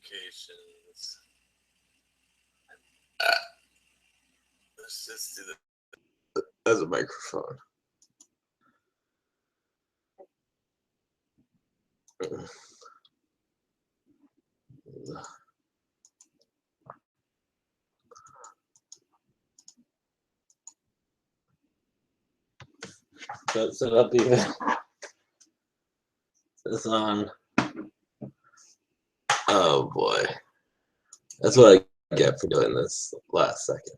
notifications. Let's just do that as a microphone. Let's set up here. This on. Oh boy. That's what I get for doing this last second.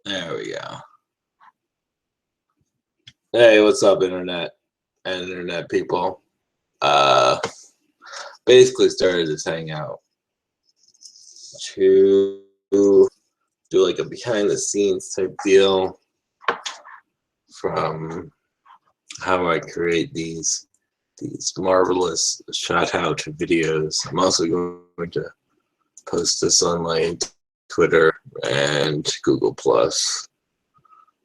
There we go. Hey, what's up, internet and internet people? Basically started this hangout to do like a behind the scenes type deal from how I create these marvelous shout out videos. I'm also going to post this on my Twitter and Google Plus.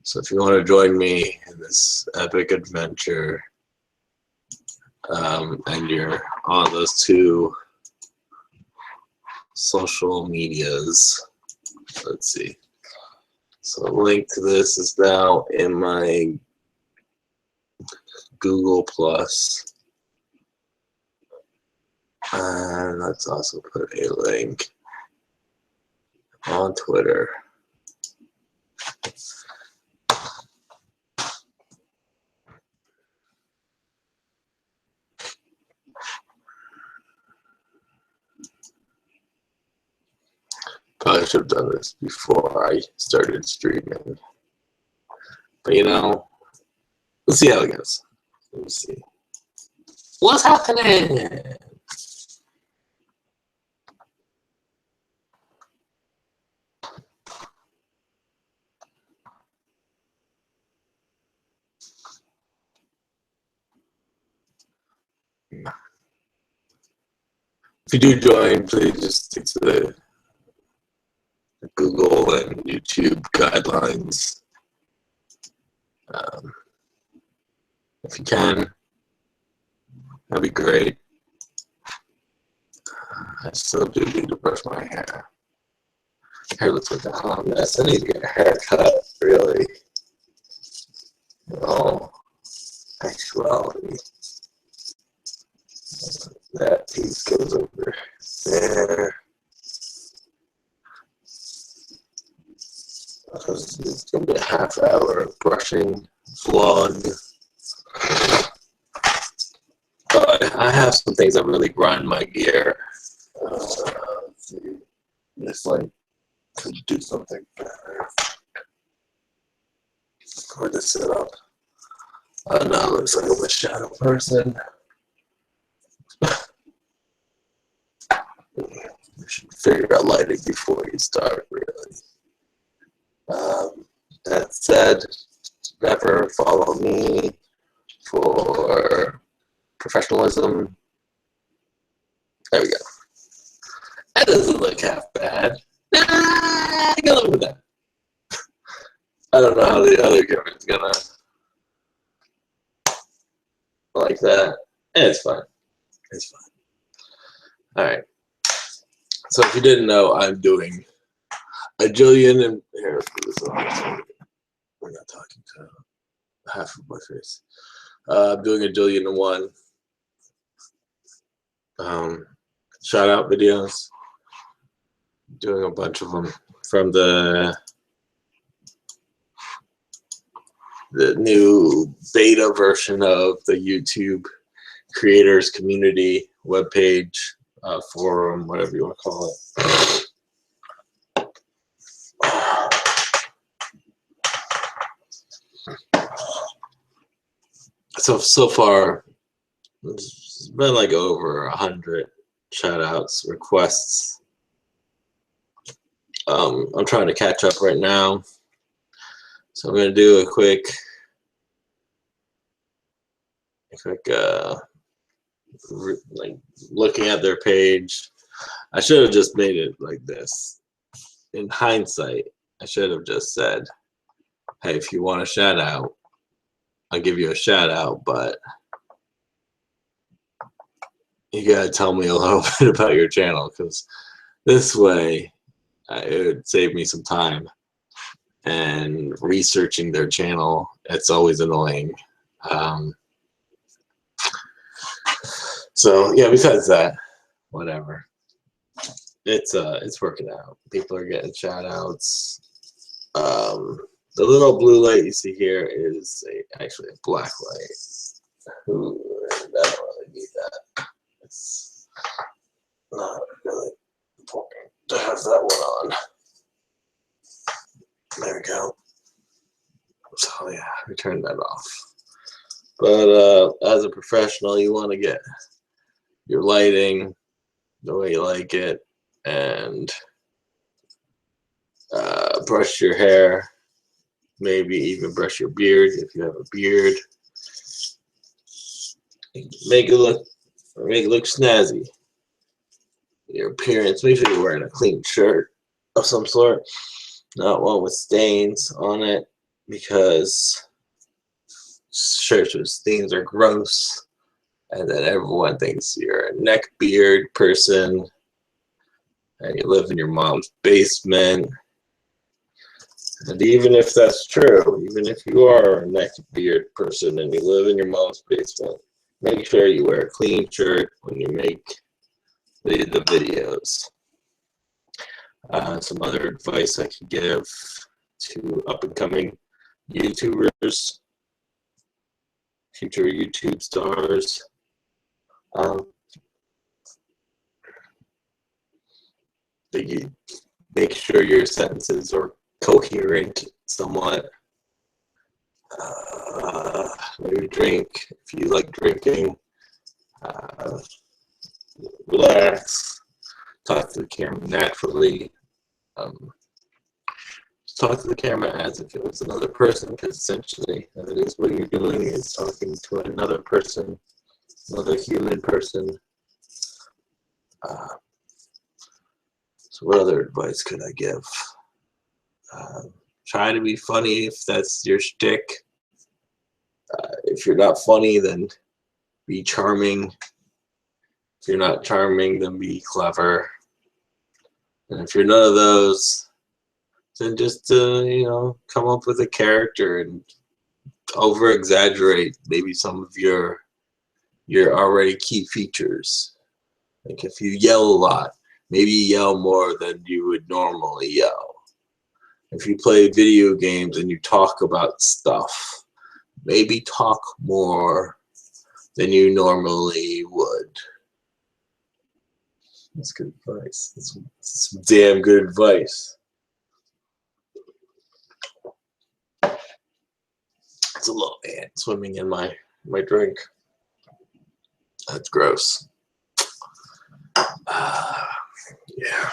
So if you want to join me in this epic adventure, and you're on those two social medias, let's see. So a link to this is now in my Google Plus. And let's also put a link on Twitter. Probably should have done this before I started streaming. But you know, let's see how it goes. Let me see. What's happening? If you do join, please just stick to the Google and YouTube guidelines. If you can, that'd be great. I still do need to brush my hair. Hair looks like a hot mess. I need to get a haircut, really. In all actuality. That piece goes over there. It's going to be a half-hour brushing vlog. But I have some things that really grind my gear. Let's see. This light could do something better. For the setup. Oh no, it looks like I'm a shadow person. You should figure out lighting before you start, really. That said, never follow me for professionalism. There we go. That doesn't look half bad. I can live with that. I don't know how the other camera's gonna like that. It's fine. It's fine. Alright. So if you didn't know, I'm doing a jillion and here for this one. We're not talking to half of my face. I'm doing a jillion and one shout out videos. Doing a bunch of them from the new beta version of the YouTube creators community webpage, forum, whatever you want to call it. So far, it's been like over 100 shout outs, requests. I'm trying to catch up right now. So I'm going to do a quick like looking at their page. I should have just made it like this. In hindsight, I should have just said, hey, if you want a shout out, I'll give you a shout out, but you gotta tell me a little bit about your channel, because this way it would save me some time. And researching their channel, it's always annoying. So yeah, besides that, whatever. It's working out. People are getting shout outs. The little blue light you see here is actually a black light. Ooh, I don't really need that. It's not really important to have that one on. There we go. So yeah, we turned that off. But as a professional, you want to get your lighting the way you like it, and brush your hair, maybe even brush your beard if you have a beard. Make it look snazzy. Your appearance, make sure you're wearing a clean shirt of some sort, not one with stains on it, because shirts with stains are gross, and then everyone thinks you're a neck beard person and you live in your mom's basement. And even if that's true, even if you are a neck beard person and you live in your mom's basement, make sure you wear a clean shirt when you make the videos. Some other advice I could give to up-and-coming YouTubers, future YouTube stars. Make sure your sentences are coherent somewhat. Maybe drink if you like drinking. Relax. Talk to the camera naturally. Talk to the camera as if it was another person, because essentially that is what you're doing, is talking to another person, another human person. So what other advice could I give? Try to be funny if that's your shtick. If you're not funny, then be charming. If you're not charming, then be clever. And if you're none of those, then just come up with a character and over exaggerate maybe some of your already key features. Like if you yell a lot, maybe yell more than you would normally yell. If you play video games and you talk about stuff, maybe talk more than you normally would. That's good advice. That's some damn good advice. It's a little ant swimming in my drink. That's gross. Yeah.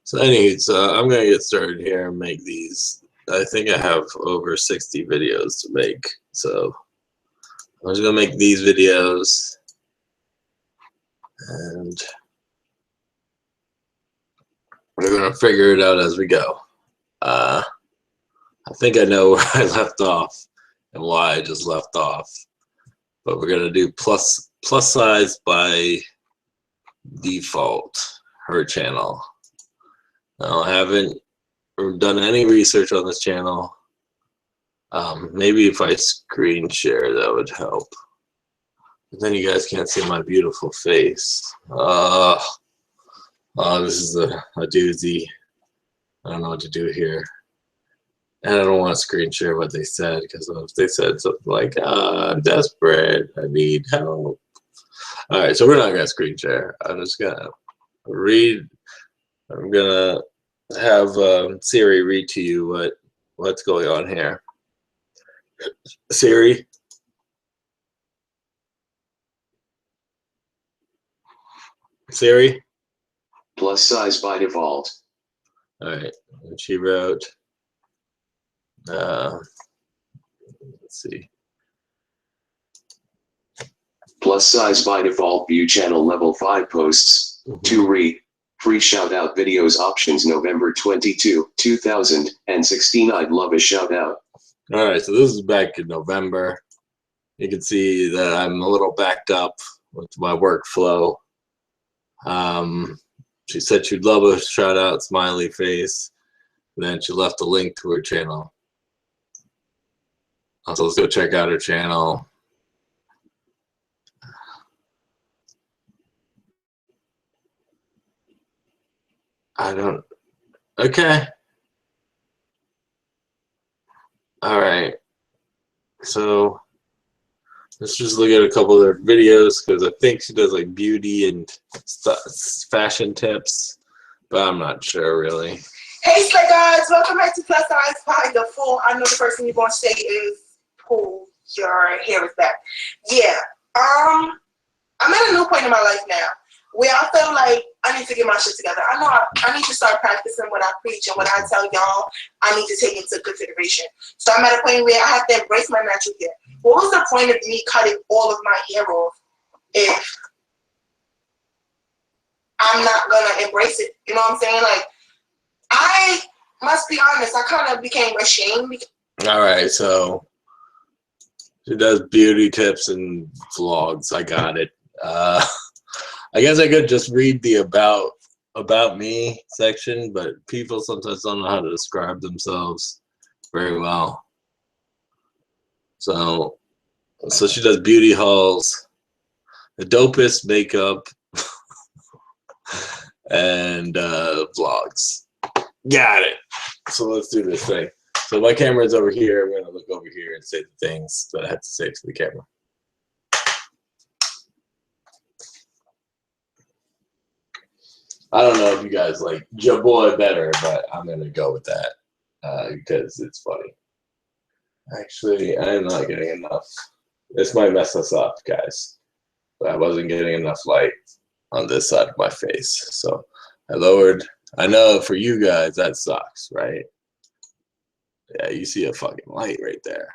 So anyways, I'm gonna get started here and make these. I think I have over 60 videos to make, so I'm just gonna make these videos, and we're gonna figure it out as we go. I think I know where I left off and why I just left off, but we're gonna do plus size by default, her channel. Now, I haven't done any research on this channel. Maybe if I screen share, that would help. But then you guys can't see my beautiful face. Oh, this is a doozy. I don't know what to do here. And I don't want to screen share what they said, because if they said something like, I'm desperate, I need help. All right, so we're not going to screen share. I'm just going to read. I'm going to have Siri read to you what's going on here. Siri. Siri. Plus size by default. All right, and she wrote, let's see. Plus size by default, view channel level 5 posts. To read. Free shout out videos options November 22, 2016. I'd love a shout out. All right, so this is back in November. You can see that I'm a little backed up with my workflow. She said she'd love a shout out, smiley face. And then she left a link to her channel. So let's go check out her channel. Okay. All right. So let's just look at a couple of their videos because I think she does like beauty and fashion tips, but I'm not sure really. Hey, Slay guys, welcome back to Plus Size Pie the Full. I know the first thing you're gonna say is pull your hair is back. Yeah. I'm at a new point in my life now where I feel like I need to get my shit together. I know I need to start practicing what I preach and what I tell y'all I need to take into consideration. So I'm at a point where I have to embrace my natural hair. What was the point of me cutting all of my hair off if I'm not gonna embrace it? You know what I'm saying? Like, I must be honest, I kind of became ashamed. All right, so she does beauty tips and vlogs. I got it. I guess I could just read the about me section, but people sometimes don't know how to describe themselves very well. So she does beauty hauls, the dopest makeup, and vlogs. Got it. So let's do this thing. So my camera's over here. I'm gonna look over here and say the things that I have to say to the camera. I don't know if you guys like your boy better, but I'm gonna go with that because it's funny. Actually, I'm not getting enough. This might mess us up, guys. But I wasn't getting enough light on this side of my face, so I lowered. I know for you guys that sucks, right? Yeah, you see a fucking light right there.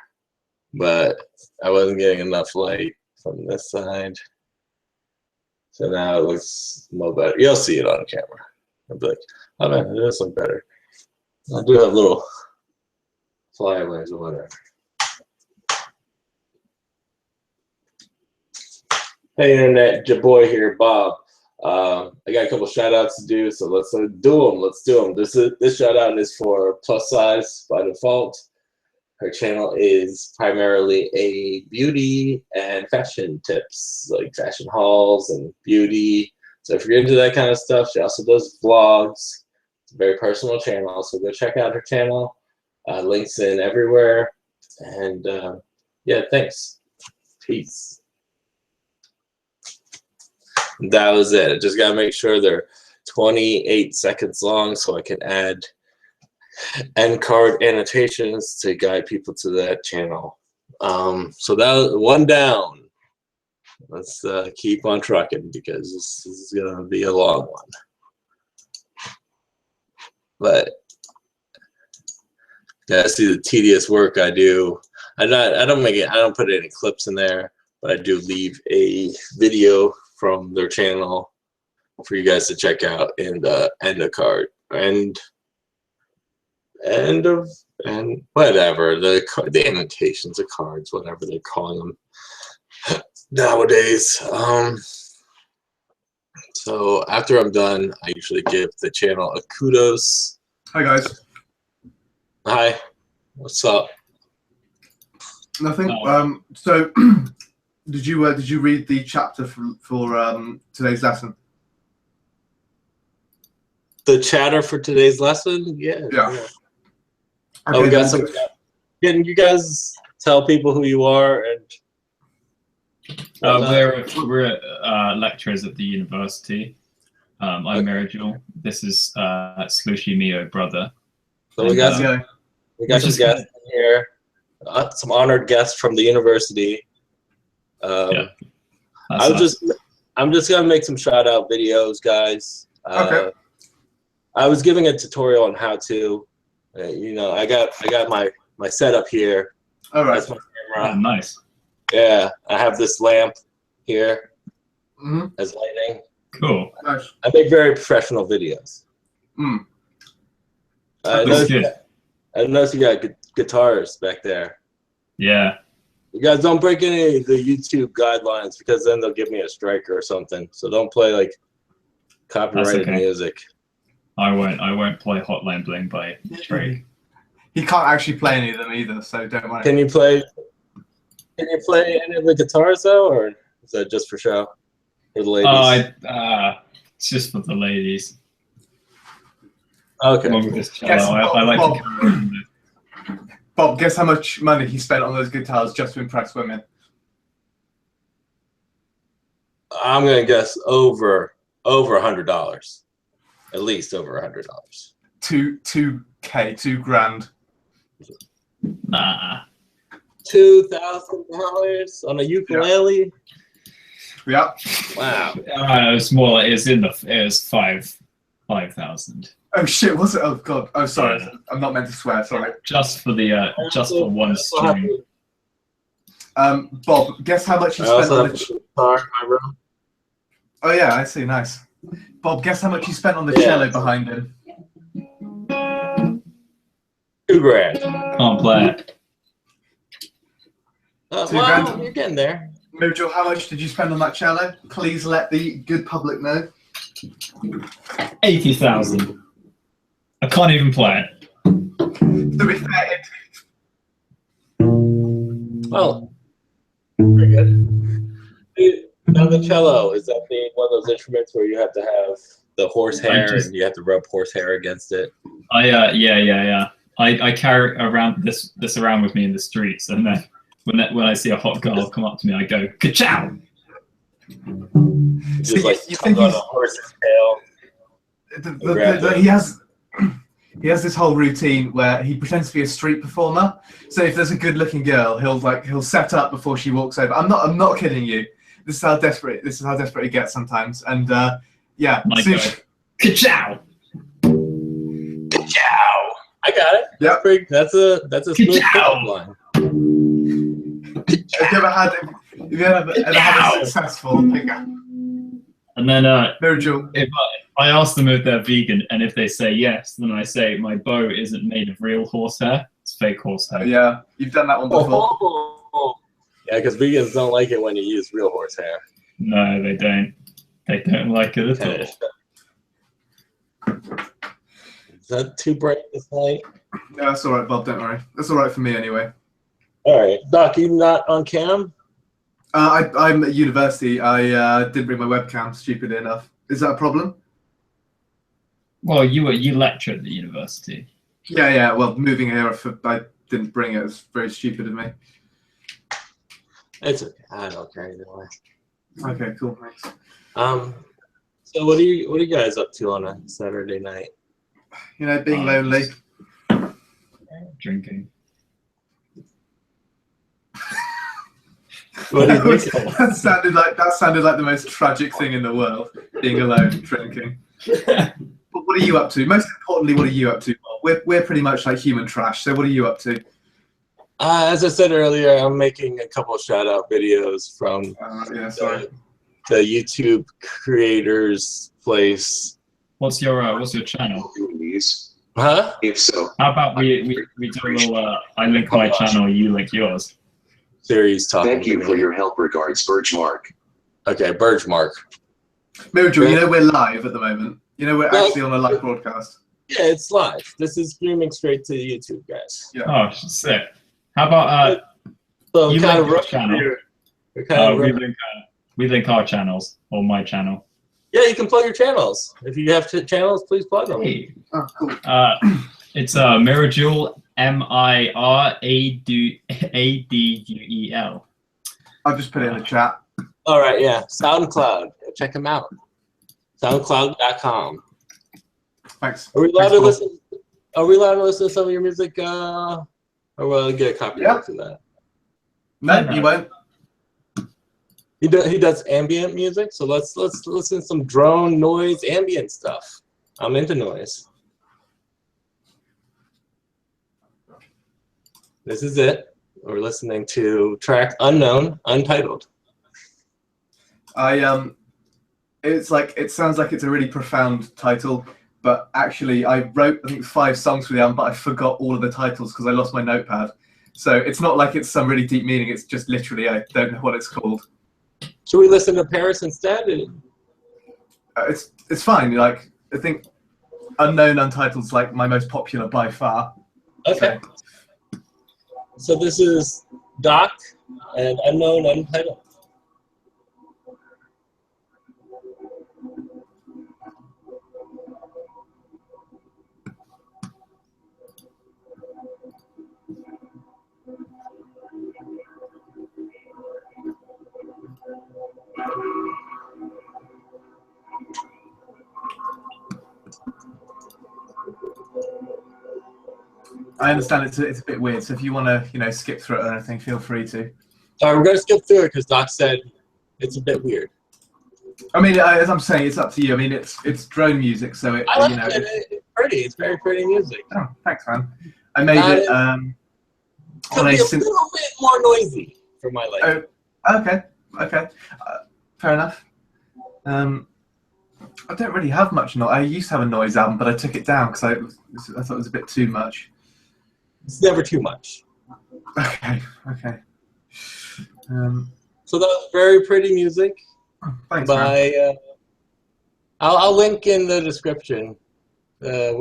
But I wasn't getting enough light from this side. So now it looks more better. You'll see it on camera. I'll be like, oh man, it does look better. I do have little flyaways or whatever. Hey internet, your boy here, Bob. I got a couple shout outs to do, so let's do them. Let's do them. This shout out is for Plus Size by default. Her channel is primarily a beauty and fashion tips, like fashion hauls and beauty. So if you're into that kind of stuff, she also does vlogs. It's a very personal channel, so go check out her channel. Links in everywhere. And yeah, thanks. Peace. That was it. I just gotta make sure they're 28 seconds long so I can add end card annotations to guide people to that channel. So that was one down. Let's keep on trucking because this is gonna be a long one. But yeah, see the tedious work I do. I don't put any clips in there, but I do leave a video from their channel for you guys to check out in the end card and whatever the annotations of cards, whatever they're calling them nowadays. So after I'm done, I usually give the channel a kudos. Hi guys. Hi, what's up? Nothing. So did you read the chapter for today's lesson? The chatter for today's lesson? Yeah. Okay, Oh, we got some. Can you guys tell people who you are and? We're lecturers at the university. I'm Mirajul. This is Slushy Mio brother. So we got some guests here. Some honored guests from the university. Yeah, I'm just gonna make some shout out videos, guys. Okay. I was giving a tutorial on how to. You know, I got my setup here. All right. That's my camera. Oh, nice. Yeah, I have this lamp here Mm-hmm. as lighting. Cool. Nice. I make very professional videos. Mm. I noticed you got guitars back there. Yeah. You guys don't break any of the YouTube guidelines because then they'll give me a strike or something. So don't play like copyrighted music. I won't play Hotline Bling by Drake. He can't actually play any of them either, so don't worry. Can you play any of the guitars though, or is that just for show? For the ladies? It's just for the ladies. Okay. Along with this cello, Yes, I like Bob. to carry on with Bob, guess how much money he spent on those guitars just to impress women? I'm gonna guess over $100, at least over $100. 2K, $2,000. Nah. $2,000 on a ukulele. Yeah. Wow. It was more like it was 5,000. Oh shit! Was it? Oh god. Oh sorry. Yeah. I'm not meant to swear. Sorry. Just for one string. Bob, guess how much he I spent also on have a the. guitar in my room. Oh yeah, I see. Nice. Bob, guess how much he spent on the Yeah. cello behind him? $2,000. Can't play it. $2,000. Well, you're getting there. Mojo, how much did you spend on that cello? Please let the good public know. 80,000. I can't even play it. To be fair, Well, very good. Now the cello, is that one of those instruments where you have to have the horsehair and you have to rub horsehair against it? Yeah. I carry around this around with me in the streets, and then when I see a hot girl come up to me, I go ka-chow. Just So like you think on he's- a horse's tail. he has this whole routine where he pretends to be a street performer. So if there's a good-looking girl, he'll set up before she walks over. I'm not kidding you. This is how desperate he gets sometimes. And yeah, My soon- God. Ka-chow. Ciao. I got it. Yep. That's a smooth Ciao. pickup line. Have you ever had a successful pickup? And then Virgil, if I ask them if they're vegan, and if they say yes, then I say my bow isn't made of real horsehair; it's fake horsehair. yeah, you've done that one before. Oh. Yeah, because vegans don't like it when you use real horsehair. No, they don't. They don't like it at all. Is that too bright this night? No, that's all right, Bob. Don't worry. That's all right for me anyway. All right, Doc, you not on cam? I'm at university. I didn't bring my webcam, stupidly enough. Is that a problem? Well, you lecture at the university. Yeah. Well, moving here, I didn't bring it. It's very stupid of me. It's okay. I don't care either way. Okay, cool. Thanks. So what are you guys up to on a Saturday night? You know, being lonely. Drinking. What are you thinking? that sounded like the most tragic thing in the world. Being alone, drinking. But what are you up to? Most importantly, what are you up to? We're pretty much like human trash. So what are you up to? As I said earlier, I'm making a couple shout out videos from Yeah, sorry. the YouTube creators place. What's your channel? Doing these? Huh? If so, How about we do a little I link my channel, you link yours. Series talking. thank you to for me. your help. Regards, Birchmark. Okay, Birchmark. Miracle, you know we're live at the moment. You know we're Well- actually on a live broadcast. Yeah, it's live. This is streaming straight to YouTube, guys. Yeah. Oh, sick. How about So You kind link of your rough channel. here. We're kind of rough. we link our channels or my channel. Yeah, you can plug your channels. If you have channels, please plug them. Hey. Oh, cool. It's Miraduel, MIRADUEL. I've just put it in the chat. All right, yeah. SoundCloud. Check them out. SoundCloud.com. Thanks. Are we allowed Thanks, to Paul. listen? Are we allowed to listen to some of your music? Or will I get a copyright Yeah. for that? No, No. you won't. He does ambient music, so let's listen to some drone noise, ambient stuff. I'm into noise. This is it. We're listening to track unknown, untitled. It sounds like it's a really profound title, but actually I wrote I think 5 songs for the album, but I forgot all of the titles because I lost my notepad. So it's not like it's some really deep meaning. It's just literally I don't know what it's called. Should we listen to Paris instead? It's fine. Like I think Unknown Untitled's like my most popular by far. Okay. So this is Doc and Unknown Untitled. I understand it's a bit weird, so if you want to skip through it or anything, feel free to. All right, we're going to skip through it because Doc said it's a bit weird. I mean, as I'm saying, it's up to you. I mean, it's drone music, so it. I like it. It's pretty. It's very pretty music. Oh, thanks, man. I made it on Could be a little bit more noisy for my liking. Oh, okay. Fair enough. I don't really have much noise. I used to have a noise album, but I took it down because I thought it was a bit too much. It's never too much. Okay. So that was very pretty music. Thanks, by man. I'll link in the description where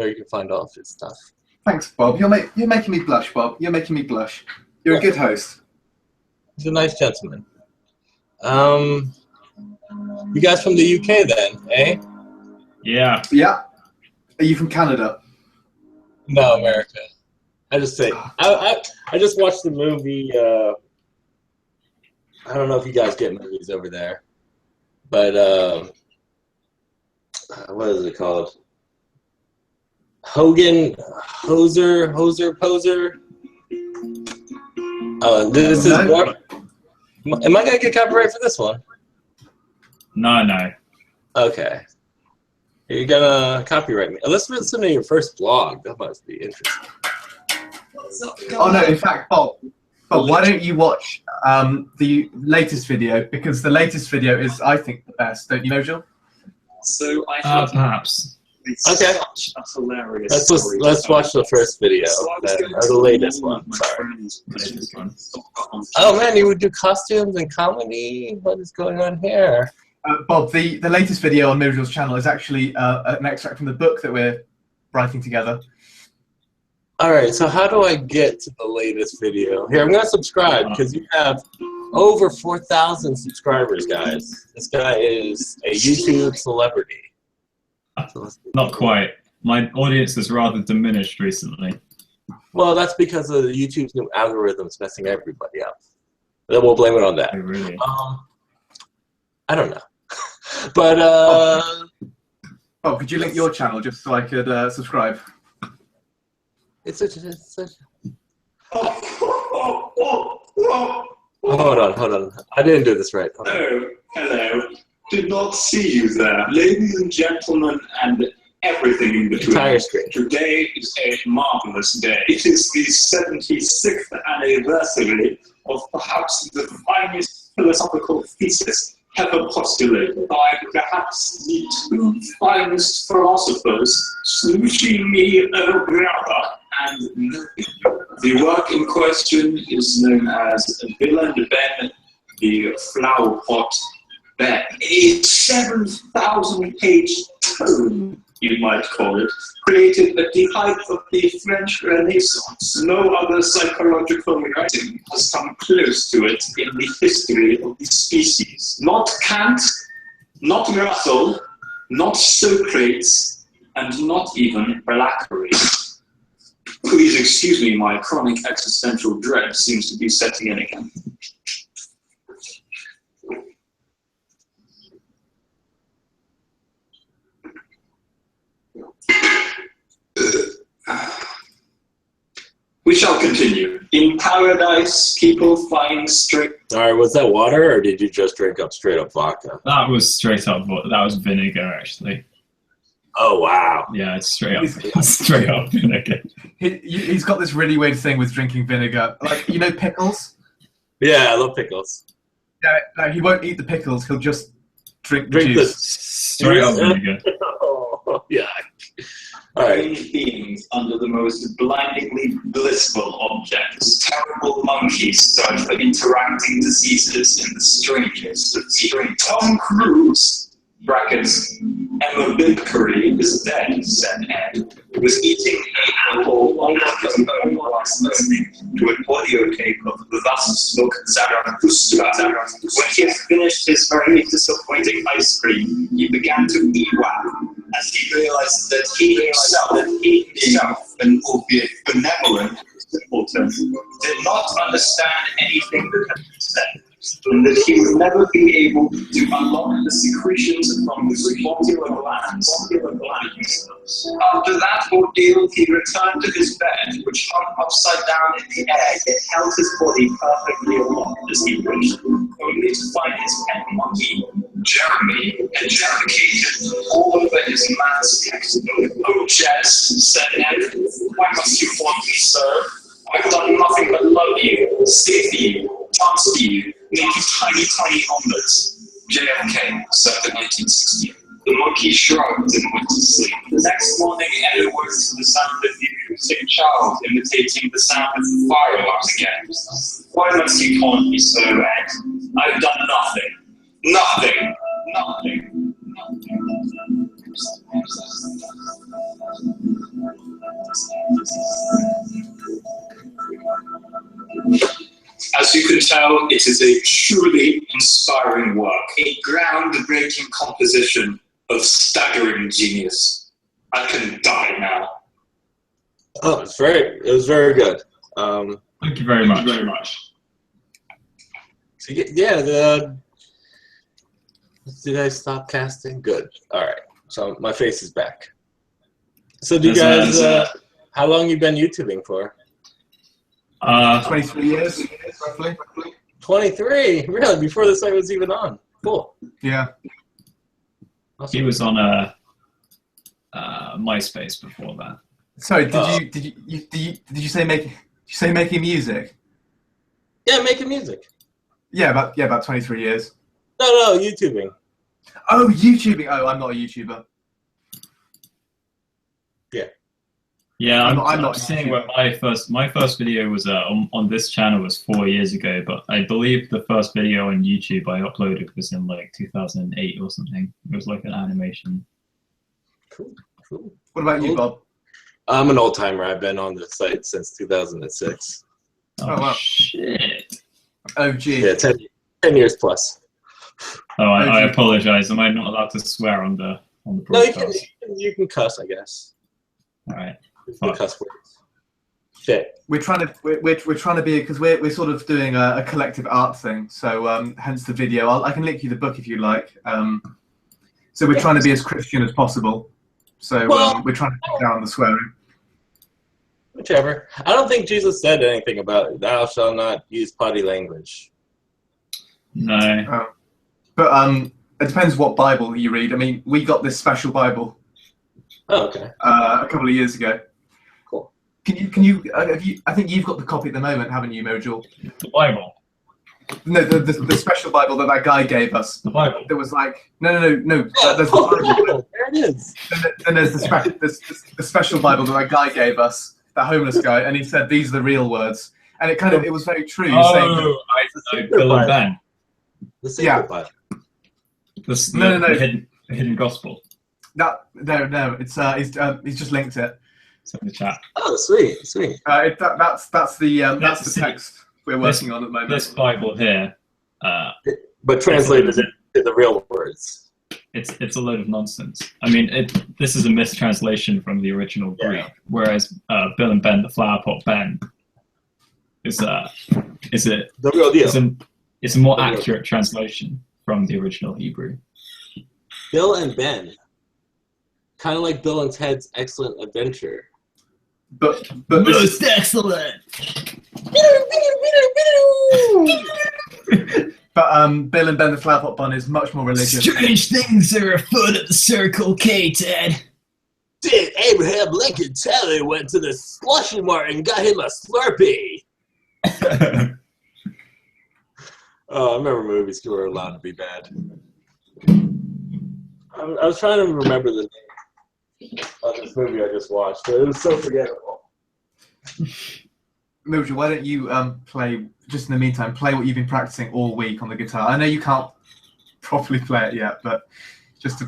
you can find all of his stuff. Thanks, Bob. You're making me blush, Bob. You're making me blush. You're a good host. He's a nice gentleman. You guys from the UK then, eh? Yeah. Yeah. Are you from Canada? No, America. I just say I just watched the movie. I don't know if you guys get movies over there, but what is it called? Hoser Poser. Oh, this is what? Am I gonna get copyright for this one? No. Okay. You're gonna copyright me. Let's listen to your first blog. That must be interesting. Oh no! In fact, Bob, why don't you watch the latest video? Because the latest video is, I think, the best. Don't you know, Jill? So I have Perhaps. Okay. such a hilarious Let's watch the first video, or the latest one. Sorry. Oh man, you would do costumes and comedy? What is going on here? Bob, the latest video on Mirajil's channel is actually an extract from the book that we're writing together. All right, so how do I get to the latest video? Here, I'm going to subscribe because you have over 4,000 subscribers, guys. This guy is a YouTube celebrity. Not quite. My audience has rather diminished recently. Well, that's because of YouTube's new algorithms messing everybody up. Then we'll blame it on that. Oh, really? I don't know. But, Bob, could you link your channel just so I could subscribe? it's such Hold on. I didn't do this right. Oh, hello. Did not see you there. Ladies and gentlemen, and everything in between. Entire screen. Today is a marvelous day. It is the 76th anniversary of perhaps the finest philosophical thesis ever postulated by perhaps the two finest philosophers, Slushimi Ogawa and Nothing. The work in question is known as b3n, the flower pot Ben, a 7,000-page tome, you might call it, created at the height of the French Renaissance. No other psychological writing has come close to it in the history of the species. Not Kant, not Russell, not Socrates, and not even Blackberry. Please excuse me, my chronic existential dread seems to be setting in again. We shall continue. In paradise, people find straight. All right, was that water, or did you just drink up straight up vodka? That was straight up. That was vinegar, actually. Oh wow! Yeah, it's straight up vinegar. He's got this really weird thing with drinking vinegar. Like, you know, pickles? Yeah, I love pickles. Yeah, no, he won't eat the pickles. He'll just drink Drink juice. this. Straight up vinegar. Oh, yeah. Alright. beings under the most blindingly blissful objects. Terrible monkeys search for interacting diseases in the strangest of strange. Tom Cruise, brackets, Emma Bidbury is dead, said Ed. Was eating alcohol while listening to an audio tape of Vasuk Zarathustra. When he had finished his very disappointing ice cream, he began to ewack as he realized that he himself, an albeit benevolent simpleton, did not understand anything that had been said, and that he would never be able to unlock the secretions from the spondylar glands. After that ordeal, he returned to his bed, which hung upside down in the air, yet held his body perfectly aloft as he wished, only to find his pet monkey, Jeremy, ejaculated all over his man's textbook. "Oh, Jess," said Ed, "why must you want me, sir? I've done nothing but love you, save you, dance for you, make you tiny, tiny omelets." JFK, circa 1960. The monkey shrugged and went to sleep. The next morning, Ed awoke to the sound of the acoustic child imitating the sound of the fireworks again. "Why must you taunt me so, Ed? I've done nothing. Nothing. Nothing. Nothing." As you can tell, it is a truly inspiring work, a groundbreaking composition of staggering genius. I can die now. Oh, it was very good. Thank you very much. So yeah, did I stop casting? Good. All right. So my face is back. So do you guys? How long you been YouTubing for? 23 years, roughly. 23. Really? Before the site was even on. Cool. Yeah. Awesome. He was on MySpace before that. Sorry, did you say making music? Yeah, making music. Yeah, about 23 years. No, YouTubing. Oh, YouTubing. Oh, I'm not a YouTuber. Yeah, I'm not seeing where my first video was on this channel was 4 years ago, but I believe the first video on YouTube I uploaded was in like 2008 or something. It was like an animation. Cool. What about you, Bob? I'm an old timer. I've been on the site since 2006. Oh, wow. Shit. Oh, gee. Yeah, 10 years plus. Oh, I apologize. Am I not allowed to swear on the No, broadcast? you can cuss, I guess. All right. Cuss words. Shit. We're trying to be, because we're sort of doing a collective art thing. So hence the video. I can link you the book if you like. So we're trying to be as Christian as possible. So we're trying to cut down the swearing. Whichever. I don't think Jesus said anything about thou shalt not use potty language. No. But it depends what Bible you read. I mean, we got this special Bible. Oh, okay. A couple of years ago. Cool. Can you I think you've got the copy at the moment, haven't you, Mojul? The Bible. No, the special Bible that guy gave us. The Bible. There was like no. There's the Bible. There it is. Then there's the special Bible that guy gave us, that homeless guy, and he said these are the real words, and it was very true. Oh, saying I know, Bill and Ben. The secret Bible. No. The hidden gospel. No, it's he's just linked it. It's in the chat. Oh, sweet. That's the text we're working on at the moment. This Bible here. But translated into the real words. It's a load of nonsense. I mean, this is a mistranslation from the original Greek, whereas Bill and Ben, the Flower Pot Ben, is the real deal. It's a more accurate translation from the original Hebrew. Bill and Ben, kind of like Bill and Ted's Excellent Adventure. But Most excellent. But Bill and Ben the Flower Pot Bun is much more religious. Strange things are afoot at the Circle K, Ted. Did Abraham Lincoln tell he went to the slushy mart and got him a Slurpee? Oh, I remember movies were allowed to be bad. I was trying to remember the name. on this movie I just watched, but it was so forgettable. Mildred, why don't you play, just in the meantime, play what you've been practicing all week on the guitar? I know you can't properly play it yet, but just to...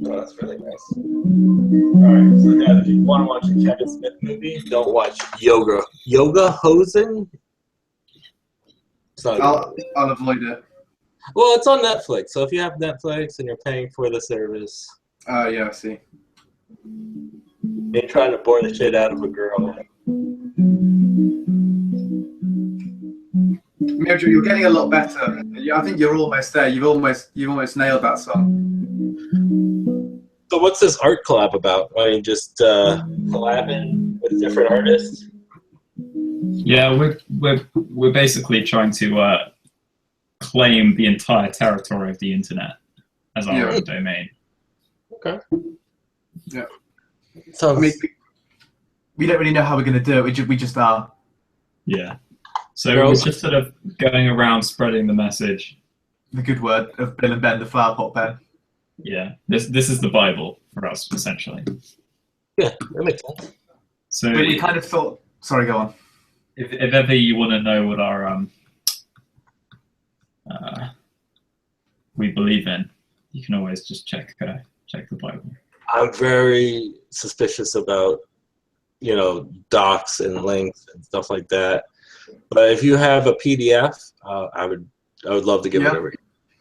Oh, that's really nice. Alright, so guys, if you want to watch a Kevin Smith movie, don't watch Yoga Hosen. I'll avoid it. Well, it's on Netflix, so if you have Netflix and you're paying for the service, Yeah, I see. they're trying to bore the shit out of a girl. Mildred, you're getting a lot better. I think you're almost there. You've almost nailed that song. So what's this art collab about? I mean, just collabing with different artists? Yeah, we're basically trying to claim the entire territory of the internet as our own domain. Okay. Yeah. So I mean, we don't really know how we're going to do it. We just are. Yeah. So we're just sort of going around spreading the message. The good word of Bill and Ben, the flower pot Ben. Yeah. This is the Bible for us, essentially. yeah, that makes sense. So We kind of thought. Sorry, go on. if ever you want to know what our we believe in, you can always just check the Bible. I'm very suspicious about, docs and links and stuff like that. But if you have a PDF, I would love to give it over.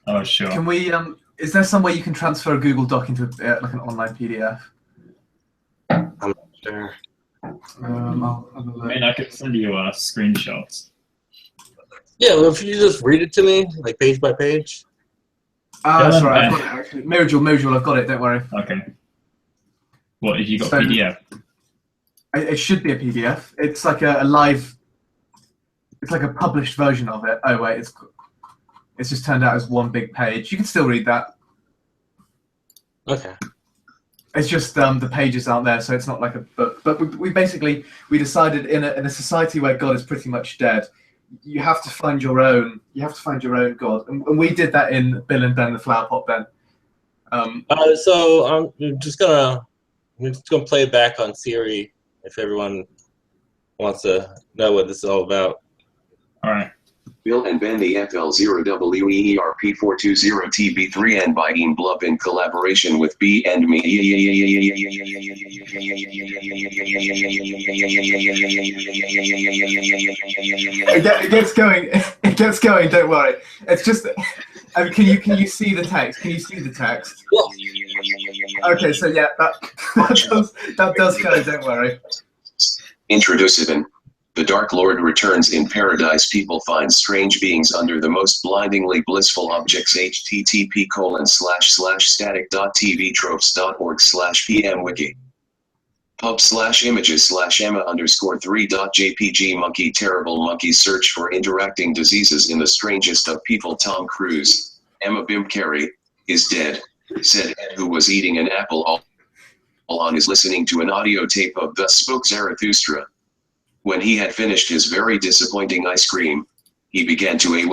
Oh, sure. Can we? Is there some way you can transfer a Google Doc into like an online PDF? I'm not sure. I'll have a look. I mean, I could send you screenshots. Yeah, well, if you just read it to me, like page by page. That's right. I've got it actually. Miracle, I've got it. Don't worry. Okay. What have you got? So, PDF? It should be a PDF. It's like a live. It's like a published version of it. Oh wait, it's just turned out as one big page. You can still read that. Okay. It's just the pages aren't there, so it's not like a book. But we decided in a society where God is pretty much dead, you have to find your own. You have to find your own God, and we did that in Bill and Ben, the Flower Pot Ben. So I'm just gonna play it back on Siri if everyone wants to know what this is all about. All right. Bill and Ben, the fl0weer p420t b3n by aNd Blub in collaboration with b3n me. It gets going. It gets going. Don't worry. It's just. Can you see the text? Can you see the text? Okay, so yeah, that does go. Don't worry. Introducing. The Dark Lord returns in paradise. People find strange beings under the most blindingly blissful objects. http://static.tvtropes.org/pmwiki pub/images/emma_3.jpg monkey terrible monkey search for interacting diseases in the strangest of people. Tom Cruise, Emma Bimcarey, is dead, said Ed, who was eating an apple all on is listening to an audio tape of Thus Spoke Zarathustra. When he had finished his very disappointing ice cream, he began to weep,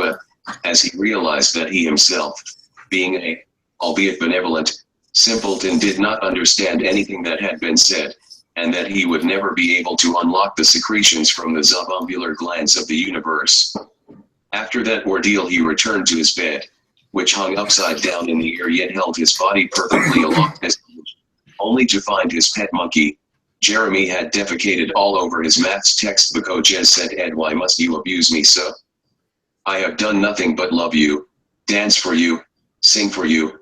as he realized that he himself, being a, albeit benevolent, simpleton, did not understand anything that had been said, and that he would never be able to unlock the secretions from the zobombular glands of the universe. After that ordeal, he returned to his bed, which hung upside down in the air yet held his body perfectly aloft, only to find his pet monkey, Jeremy, had defecated all over his maths textbook. Oh, Jez said, Ed, why must you abuse me so? I have done nothing but love you, dance for you, sing for you,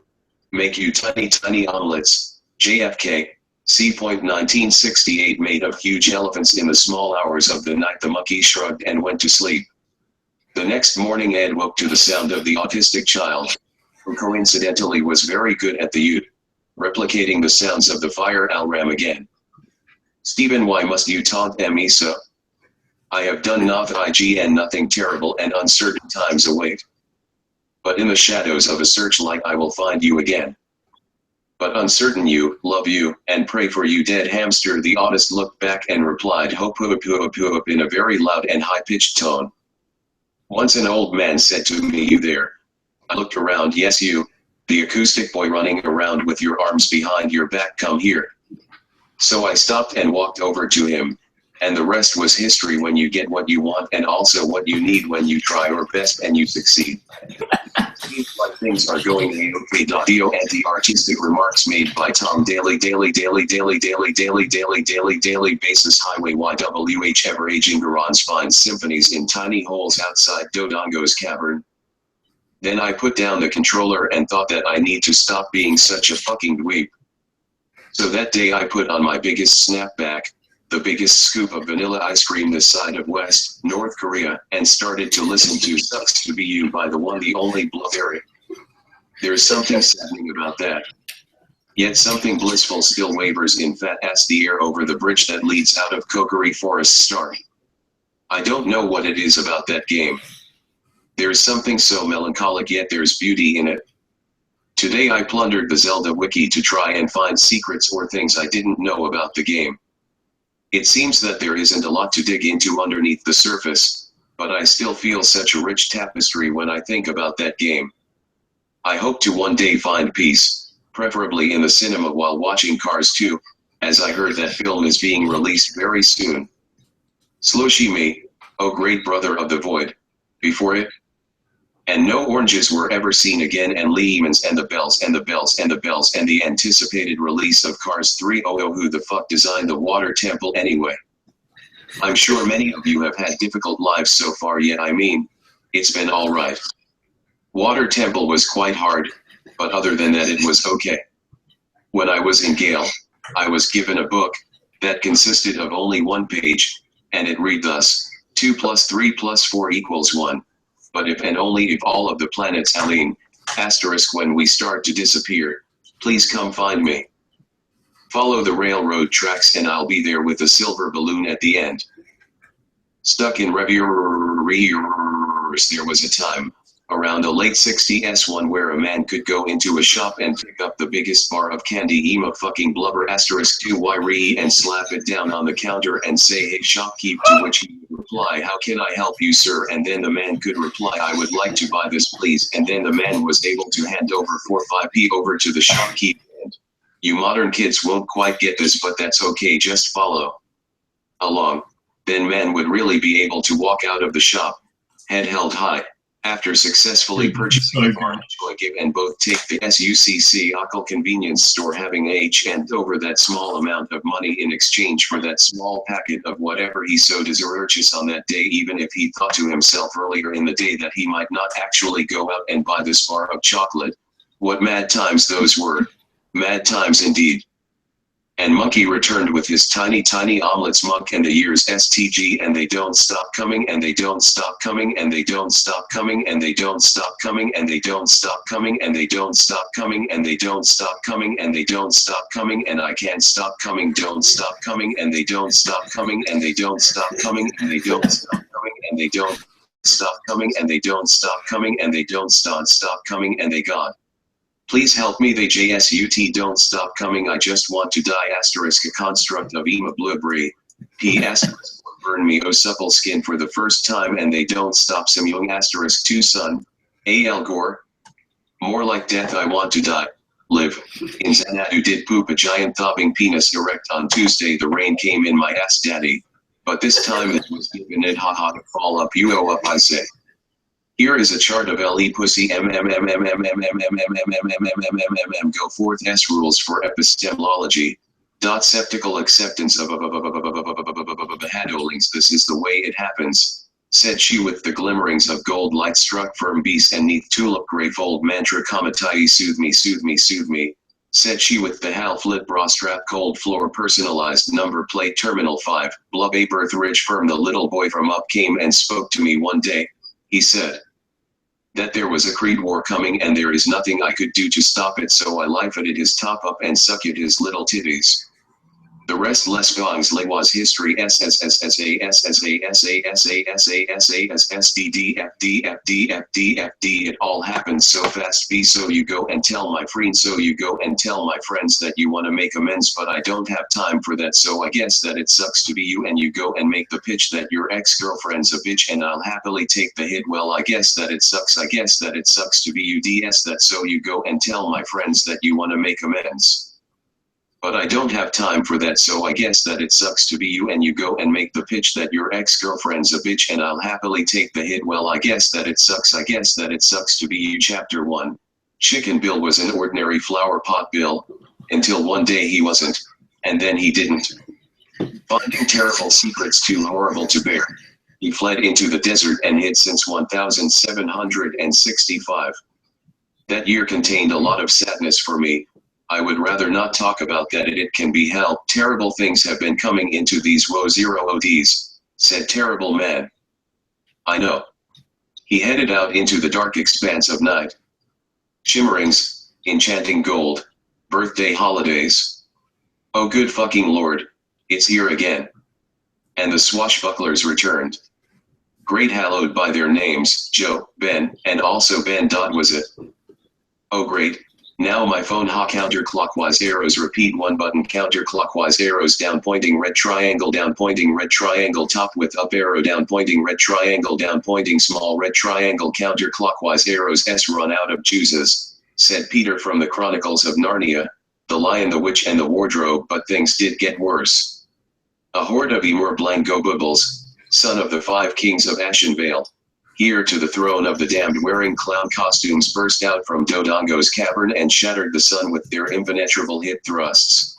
make you tiny omelets. JFK, C.1968 made of huge elephants in the small hours of the night. The monkey shrugged and went to sleep. The next morning, Ed woke to the sound of the autistic child, who coincidentally was very good at the oud, replicating the sounds of the fire alarm again. Stephen, why must you taunt me so? I have done nothing terrible, and uncertain times await. But in the shadows of a searchlight I will find you again. But uncertain you, love you, and pray for you, dead hamster. The autist looked back and replied, hope in a very loud and high-pitched tone. Once an old man said to me, you there? I looked around. Yes, you, the acoustic boy running around with your arms behind your back, come here. So I stopped and walked over to him. And the rest was history when you get what you want and also what you need when you try your best and you succeed. Seems like things are going a-okay. Dio anti-artistic remarks made by Tom Daly basis highway YWH ever aging Garons finds symphonies in tiny holes outside Dodongo's cavern. Then I put down the controller and thought that I need to stop being such a fucking dweeb. So that day I put on my biggest snapback, the biggest scoop of vanilla ice cream this side of West, North Korea, and started to listen to Sucks to Be You by the one the only fl0weer. There's something saddening about that. Yet something blissful still wavers in fat-ass the air over the bridge that leads out of Kokiri Forest Star. I don't know what it is about that game. There's something so melancholic yet there's beauty in it. Today I plundered the Zelda wiki to try and find secrets or things I didn't know about the game. It seems that there isn't a lot to dig into underneath the surface, but I still feel such a rich tapestry when I think about that game. I hope to one day find peace, preferably in the cinema while watching Cars 2, as I heard that film is being released very soon. Slushy me, oh great brother of the void, before it. And no oranges were ever seen again, and Lehman's and the bells and the bells and the bells and the anticipated release of Cars 3. Oh, who the fuck designed the water temple anyway? I'm sure many of you have had difficult lives so far, yet I mean, it's been alright. Water temple was quite hard, but other than that it was okay. When I was in Gale, I was given a book that consisted of only one page, and it read thus: 2 + 3 + 4 = 1. But if and only if all of the planets Aline, asterisk when we start to disappear, please come find me. Follow the railroad tracks and I'll be there with a silver balloon at the end. Stuck in reverse, there was a time, around the late 60s where a man could go into a shop and pick up the biggest bar of candy fucking blubber asterisk 2y and slap it down on the counter and say, hey shopkeep, to which he would reply, how can I help you sir? And then the man could reply, I would like to buy this please, and then the man was able to hand over 4 or 5p over to the shopkeep. And you modern kids won't quite get this, but that's okay, just follow along. Then man would really be able to walk out of the shop, head held high, after successfully purchasing a bar and both take the SUCC local convenience store, having and over that small amount of money in exchange for that small packet of whatever he so desirous on that day, even if he thought to himself earlier in the day that he might not actually go out and buy this bar of chocolate. What mad times those were. Mad times indeed. And Monkey returned with his tiny omelets, Monk, and the years STG, and they don't stop coming, and they don't stop coming, and they don't stop coming, and they don't stop coming, and they don't stop coming, and they don't stop coming, and they don't stop coming, and they don't stop coming, and I can't stop coming, don't stop coming, and they don't stop coming, and they don't stop coming, and they don't stop coming, and they don't stop coming, and they don't stop coming, and they don't stop coming, and they God. Please help me, they JSUT don't stop coming, I just want to die asterisk a construct of Ema Blueberry. P asterisk burn me oh supple skin for the first time and they don't stop some young asterisk 2 son. Al Gore. More like death I want to die. Live. In Xanadu did poop a giant throbbing penis erect on Tuesday, the rain came in my ass daddy. But this time it was giving it ha to fall up you up I say. Here is a chart of LE pussy go forth S rules for epistemology. Septical acceptance of hadolings. This is the way it happens, said she with the glimmerings of gold light struck firm beast and neath tulip gray fold mantra kamatai soothe me, said she with the half lit bra strap cold floor personalized number plate terminal 5, blub a birth rich firm. The little boy from up came and spoke to me one day. He said that there was a creed war coming and there is nothing I could do to stop it, so I life at his top up and suck at his little titties. The rest les gongs le was history it all happened so fast b so you go and tell my friends that you want to make amends but I don't have time for that so I guess that it sucks to be you and you go and make the pitch that your ex-girlfriend's a bitch and I'll happily take the hit well I guess that it sucks to be you ds that so you go and tell my friends that you want to make amends. But I don't have time for that so I guess that it sucks to be you and you go and make the pitch that your ex-girlfriend's a bitch and I'll happily take the hit well I guess that it sucks to be you. Chapter 1. Chicken Bill was an ordinary flower pot Bill, until one day he wasn't, and then he didn't. Finding terrible secrets too horrible to bear, he fled into the desert and hid since 1765. That year contained a lot of sadness for me. I would rather not talk about that it can be helped. Terrible things have been coming into these ODs, said Terrible Man. I know. He headed out into the dark expanse of night. Shimmerings, enchanting gold, birthday holidays. Oh good fucking lord, it's here again. And the swashbucklers returned. Great hallowed by their names, Joe, Ben, and also Ben. Was it? Oh great. Now my phone counterclockwise arrows repeat 1 button counterclockwise arrows down pointing red triangle down pointing red triangle top with up arrow down pointing red triangle down pointing small red triangle counterclockwise arrows s run out of juices, said Peter from the Chronicles of Narnia, The Lion, the Witch and the Wardrobe. But things did get worse. A horde of Emur Blanco Bubbles, son of the 5 kings of Ashenvale, heir to the throne of the damned wearing clown costumes, burst out from Dodongo's cavern and shattered the sun with their impenetrable hit thrusts.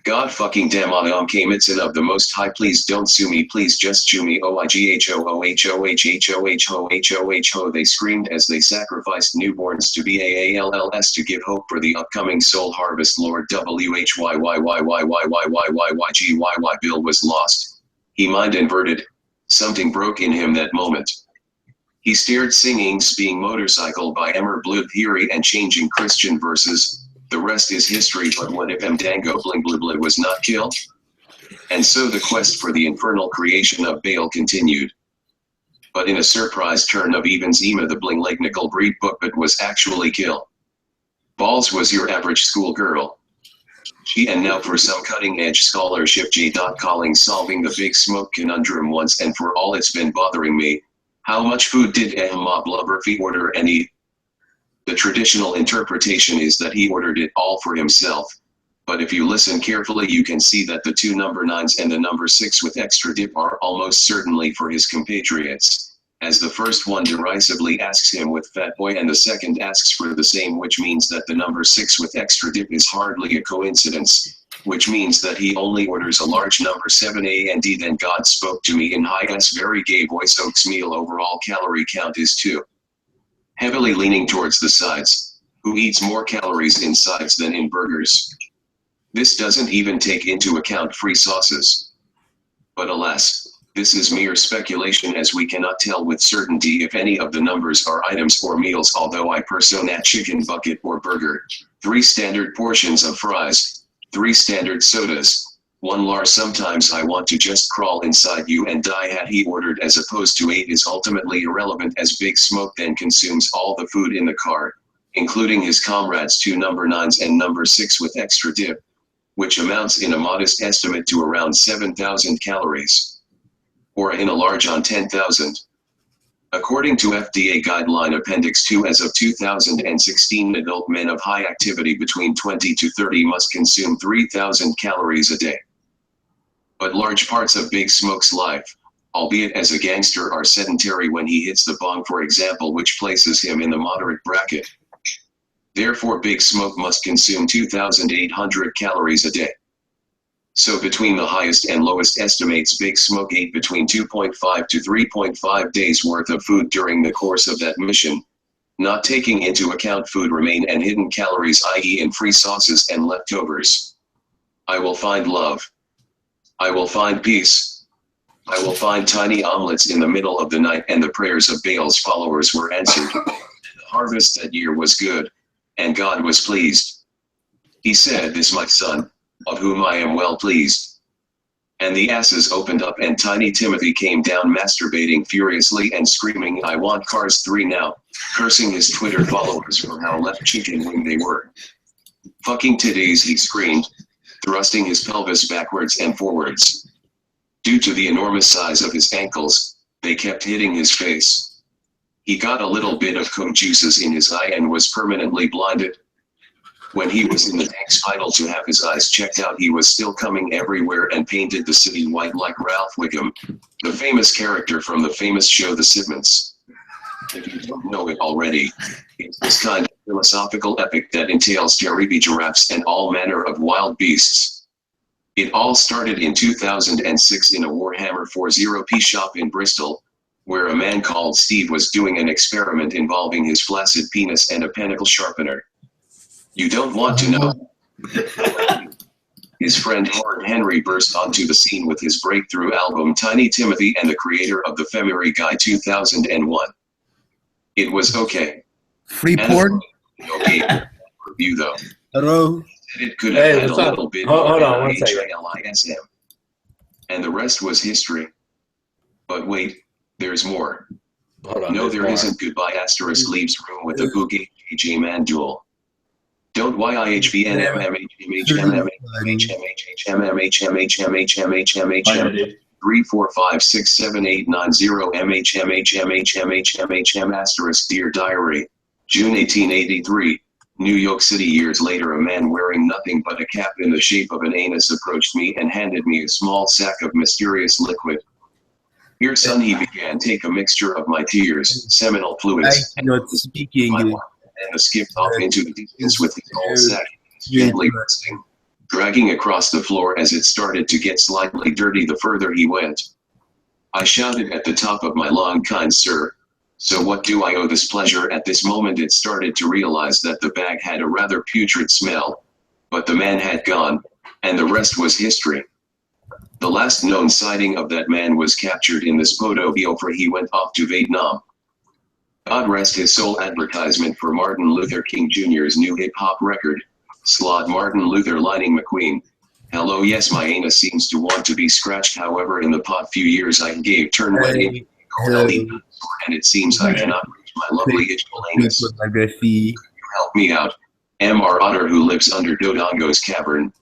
God fucking damn came Itzin of the Most High, please don't sue me, please just chew me, oighohohohohoho, they screamed as they sacrificed newborns to BAALLS to give hope for the upcoming soul harvest. Lord WHYYYYYYYYYYYY. Bill was lost. He mind inverted. Something broke in him that moment. He stared, singing Being Motorcycle by Emmer Blood Theory and changing Christian verses. The rest is history, but what if Dango Bling Blibli was not killed? And so the quest for the infernal creation of Baal continued. But in a surprise turn of events, Ema the Bling Lake Nickel Breed Bookbit was actually killed. Balls was your average schoolgirl. She and now for some cutting-edge scholarship J. Calling solving the Big Smoke conundrum once and for all. It's been bothering me. How much food did Mob Blubberfee order and eat? The traditional interpretation is that he ordered it all for himself. But if you listen carefully you can see that the 2 number 9s and the number 6 with extra dip are almost certainly for his compatriots, as the first one derisively asks him with Fat Boy and the second asks for the same, which means that the number 6 with extra dip is hardly a coincidence, which means that he only orders a large number 7 aNd. Then God spoke to me in high-s very gay voice. Oak's meal overall calorie count is 2. Heavily leaning towards the sides. Who eats more calories in sides than in burgers? This doesn't even take into account free sauces. But alas, this is mere speculation as we cannot tell with certainty if any of the numbers are items or meals, although I persona chicken bucket or burger, 3 standard portions of fries, 3 standard sodas, 1 Lars. Sometimes I want to just crawl inside you and die. Had he ordered as opposed to 8 is ultimately irrelevant, as Big Smoke then consumes all the food in the car, including his comrades' 2 number 9s and number 6 with extra dip, which amounts in a modest estimate to around 7,000 calories, or in a large on 10,000. According to FDA Guideline Appendix 2, as of 2016, adult men of high activity between 20 to 30 must consume 3,000 calories a day. But large parts of Big Smoke's life, albeit as a gangster, are sedentary when he hits the bong, for example, which places him in the moderate bracket. Therefore, Big Smoke must consume 2,800 calories a day. So between the highest and lowest estimates, Big Smoke ate between 2.5 to 3.5 days worth of food during the course of that mission, not taking into account food remain and hidden calories, i.e. in free sauces and leftovers. I will find love. I will find peace. I will find tiny omelets in the middle of the night, and the prayers of Baal's followers were answered. The harvest that year was good, and God was pleased. He said, "This, my son, of whom I am well pleased. And the asses opened up and Tiny Timothy came down masturbating furiously and screaming, I want Cars 3 now, cursing his Twitter followers for how left chicken wing they were. Fucking titties, he screamed, thrusting his pelvis backwards and forwards. Due to the enormous size of his ankles, they kept hitting his face. He got a little bit of coke juices in his eye and was permanently blinded. When he was in the hospital to have his eyes checked out, he was still coming everywhere and painted the city white like Ralph Wiggum, the famous character from the famous show The Simpsons. If you don't know it already, it's this kind of philosophical epic that entails terrible giraffes and all manner of wild beasts. It all started in 2006 in a Warhammer 40p shop in Bristol, where a man called Steve was doing an experiment involving his flaccid penis and a pentacle sharpener. You don't want to know. His friend Howard Henry burst onto the scene with his breakthrough album Tiny Timothy and the creator of the fl0weer Guy 2001. It was okay. Free porn? Okay. Review though. Hello? It could have had a what's up? little bit Hold of on one second. HILISM. And the rest was history. But wait, there's more. Hold on. No, there's there more. isn't. Goodbye asterisk leaves room with a boogie AJ man duel. Don't YIHBN MMHBNMMHMHMHMHMHMHMHMHMHMHMHM 3 4 5 6 7 8 9 0 MHMHMHMHMHM asterisk Dear Diary, June 1883, New York City. Years later, a man wearing nothing but a cap in the shape of an anus approached me and handed me a small sack of mysterious liquid. Here, son, he began, take a mixture of my tears, seminal fluids, I cannot speak English. and skipped off into the distance with his old sack, gently resting, dragging across the floor as it started to get slightly dirty the further he went. I shouted at the top of my lung, kind sir, so what do I owe this pleasure? At this moment it started to realize that the bag had a rather putrid smell, but the man had gone, and the rest was history. The last known sighting of that man was captured in this photo before he went off to Vietnam. God rest his soul. Advertisement for Martin Luther King Jr.'s new hip-hop record, Slot Martin Luther Lining McQueen. Hello, yes, my anus seems to want to be scratched, however in the pot few years I gave turn wet in, and it seems I cannot reach my lovely itchful anus. Can you help me out? M.R. Otter, who lives under Dodongo's cavern,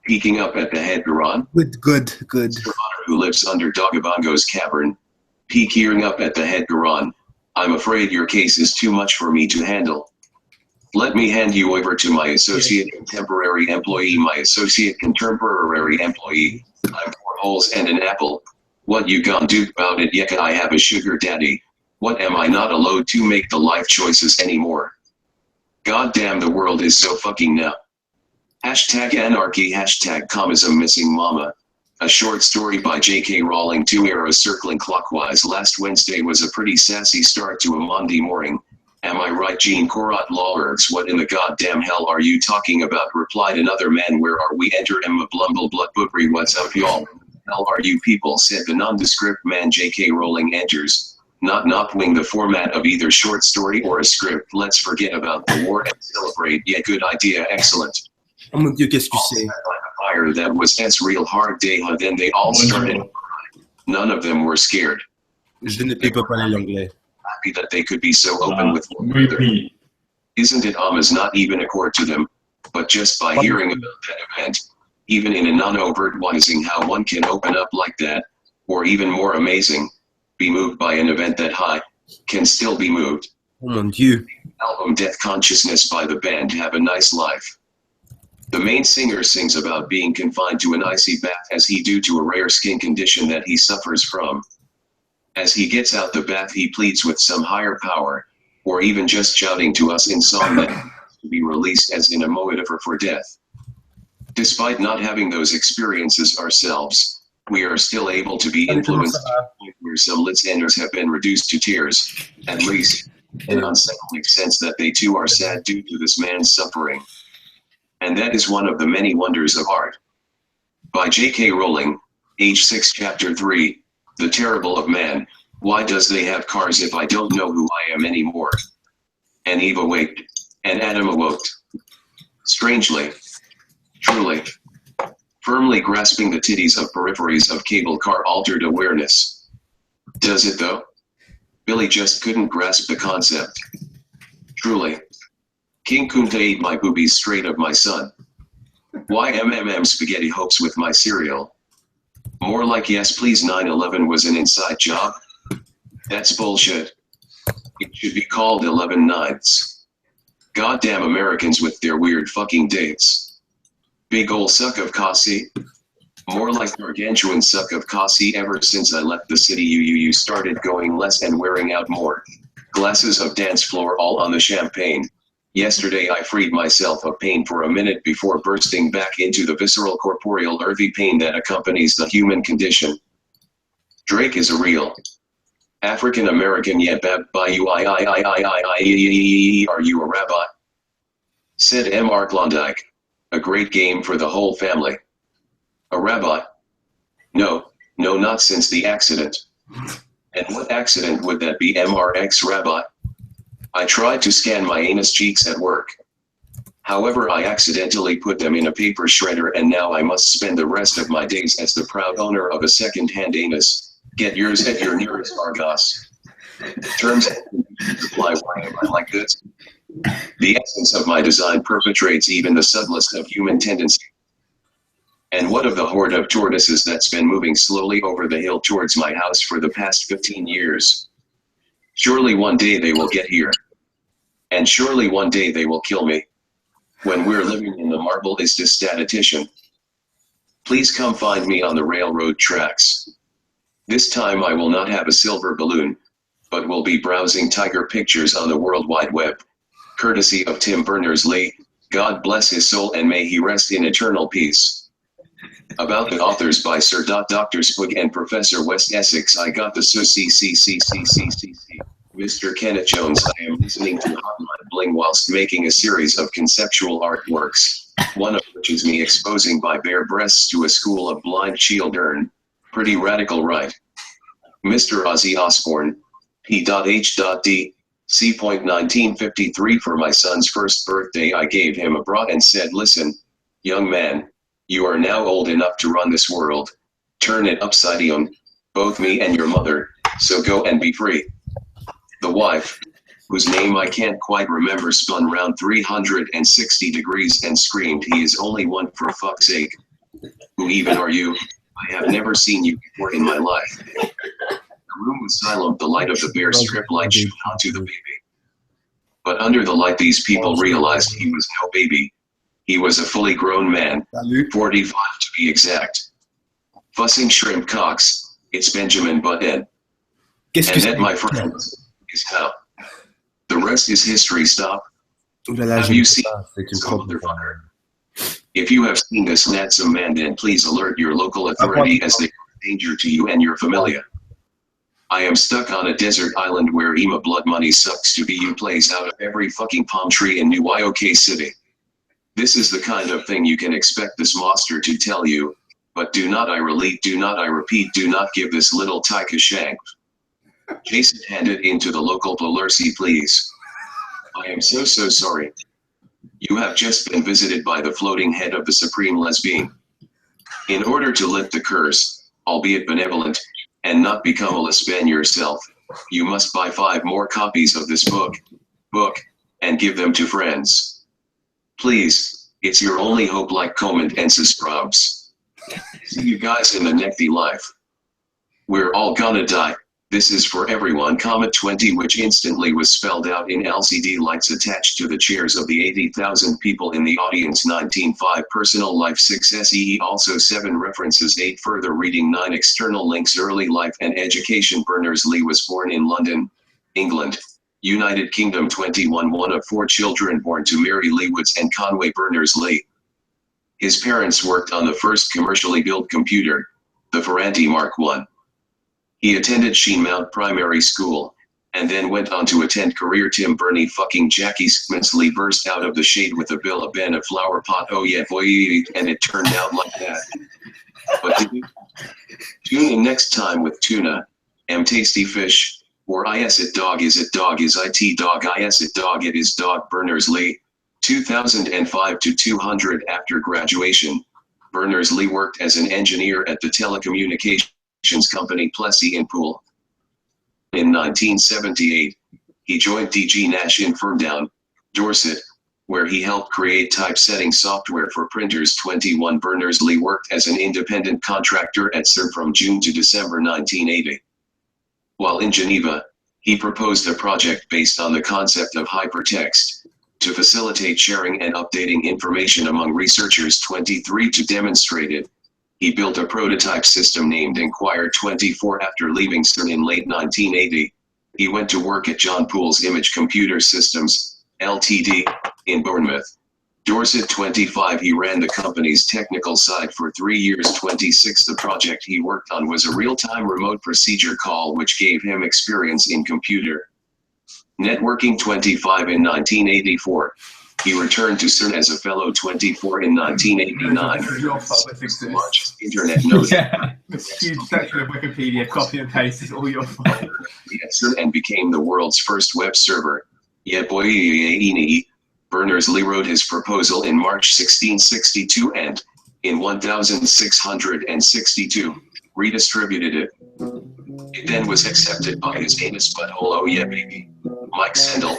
peeking up at the head Garon. Good. Mr. Otter, who lives under Dogabongo's cavern, peeking up at the head Garon. I'm afraid your case is too much for me to handle. Let me hand you over to my associate contemporary employee. My associate contemporary employee. I'm 4 holes and an apple. What you gonna do about it? Yeka, I have a sugar daddy. What, am I not allowed to make the life choices anymore? God damn, the world is so fucking now. Hashtag anarchy, hashtag communism, missing mama. A short story by J.K. Rowling. 2 arrows circling clockwise. Last Wednesday was a pretty sassy start to a Monday morning. Am I right, Gene Korat Lawlergs? What in the goddamn hell are you talking about? Replied another man. Where are we? Enter Emma Blumble Blood Bookery. What's up, y'all? Hell are you people? Said the nondescript man. J.K. Rowling enters, not knowing the format of either short story or a script. Let's forget about the war and celebrate. Yeah, good idea. Excellent. Oh mon Dieu, qu'est-ce que tu sais? Fire, that was S real hard day. Then they all started. None of them were scared. Je ne peux pas parler l'anglais. Happy that they could be so open with one another. Isn't it almost not even occurred to them, but just by hearing about that event, even in a non-overt wising, how one can open up like that, or even more amazing, be moved by an event that high, can still be moved. Oh mon Dieu. Album Death Consciousness by the band Have a Nice Life. The main singer sings about being confined to an icy bath as he due to a rare skin condition that he suffers from. As he gets out the bath, he pleads with some higher power, or even just shouting to us in song that to be released as in a metaphor for death. Despite not having those experiences ourselves, we are still able to be influenced to the point where some listeners have been reduced to tears, at least in an unsettling sense that they too are sad due to this man's suffering. And that is one of the many wonders of art. By J.K. Rowling, Age 6, Chapter 3, The Terrible of Man. Why does they have cars if I don't know who I am anymore? And Eve awaked, and Adam awoke. Strangely, truly, Firmly grasping the titties of peripheries of cable car altered awareness. Does it though? Billy just couldn't grasp the concept. Truly. King Kunta ate my boobies straight of my son. Why spaghetti hopes with my cereal? More like yes please 9/11 was an inside job? That's bullshit. It should be called 11 Nights. Goddamn Americans with their weird fucking dates. Big ol' suck of coffee. More like gargantuan suck of coffee. Ever since I left the city you started going less and wearing out more. Glasses of dance floor all on the champagne. Yesterday I freed myself of pain for a minute before bursting back into the visceral corporeal earthy pain that accompanies the human condition. Drake is a real African American yet are you a rabbi? Said M.R. Klondike. A great game for the whole family. A rabbi? No, not since the accident. And what accident would that be, MRX rabbi? I tried to scan my anus cheeks at work. However, I accidentally put them in a paper shredder and now I must spend the rest of my days as the proud owner of a second-hand anus. Get yours at your nearest Argos. Terms and conditions apply. Why am I like this? The essence of my design perpetrates even the subtlest of human tendency. And what of the horde of tortoises that's been moving slowly over the hill towards my house for the past 15 years? Surely one day they will get here. And surely one day they will kill me. When we're living in the marvelous statistician. Please come find me on the railroad tracks. This time I will not have a silver balloon, but will be browsing tiger pictures on the World Wide Web. Courtesy of Tim Berners-Lee, God bless his soul and may he rest in eternal peace. About the authors by Sir Dr. Spook and Professor West Essex. I got the Mr. Kenneth Jones. I am listening to Hotline Bling whilst making a series of conceptual artworks, one of which is me exposing my bare breasts to a school of blind children. Pretty radical, right? Mr. Ozzy Osbourne, P.H.D. C.1953. For my son's first birthday I gave him a bra and said, listen, young man, you are now old enough to run this world. Turn it upside down, both me and your mother, so go and be free. The wife, whose name I can't quite remember, spun round 360 degrees and screamed, he is only one, for fuck's sake. Who even are you? I have never seen you before in my life. The room was silent, the light of the bare strip light shone onto the baby. But under the light these people realized he was no baby. He was a fully grown man, 45 to be exact. Fussing shrimp cocks, it's Benjamin Button. And that, my friends, is how. The rest is history. Stop. Have you seen some motherfucker? If you have seen this handsome man, then please alert your local authority as they are danger to you and your familia. I am stuck on a desert island where Ema blood money sucks to be you plays out of every fucking palm tree in New York City. This is the kind of thing you can expect this monster to tell you, but do not I repeat, do not give this little tyke a shank. Jason, hand it into the local Polarcy, please. I am so sorry. You have just been visited by the floating head of the supreme lesbian. In order to lift the curse, albeit benevolent, and not become a lesbian yourself, you must buy 5 more copies of this book, and give them to friends. Please, it's your only hope. Like, comment, and subscribe. See you guys in the next life. We're all gonna die. This is for everyone. Comet 20, which instantly was spelled out in LCD lights attached to the chairs of the 80,000 people in the audience. 19.5 Personal life. 6 SEE. Also 7 references. 8 further reading. 9 external links. Early life and education. Berners-Lee was born in London, England, United Kingdom. 21. One of 4 children born to Mary Lee Woods and Conway Berners-Lee. His parents worked on the first commercially built computer, the Ferranti Mark I. He attended Sheen Mount Primary School, and then went on to attend career. Tim Bernie fucking Jackie Smitsley burst out of the shade with a bill of Ben, a flower pot. Oh yeah, boy, and it turned out like that. But did it? Tune in next time with Tuna, Tasty Fish, or Is it dog, is it dog, is it dog, Is it dog, it is dog. Berners-Lee, 2005 to 200 after graduation. Berners-Lee worked as an engineer at the telecommunications company Plessey & Poole. In 1978, he joined DG Nash in Ferndown, Dorset, where he helped create typesetting software for printers. 21 Berners-Lee worked as an independent contractor at CERN from June to December 1980. While in Geneva, he proposed a project based on the concept of hypertext to facilitate sharing and updating information among researchers. 23 to demonstrate it, he built a prototype system named Enquire 24. After leaving CERN in late 1980, he went to work at John Poole's Image Computer Systems, Ltd., in Bournemouth. Dorset. 25 He ran the company's technical side for 3 years. 26 The project he worked on was a real-time remote procedure call which gave him experience in computer networking. 25 In 1984, he returned to CERN as a fellow. 24 In 1989, much internet knows This huge section of Wikipedia, copy and paste, is all your fault. at CERN and became the world's first web server. Berners-Lee wrote his proposal in March 1662 and, in 1662, redistributed it. It then was accepted by his anus butthole. Oh yeah baby. Mike Sendel.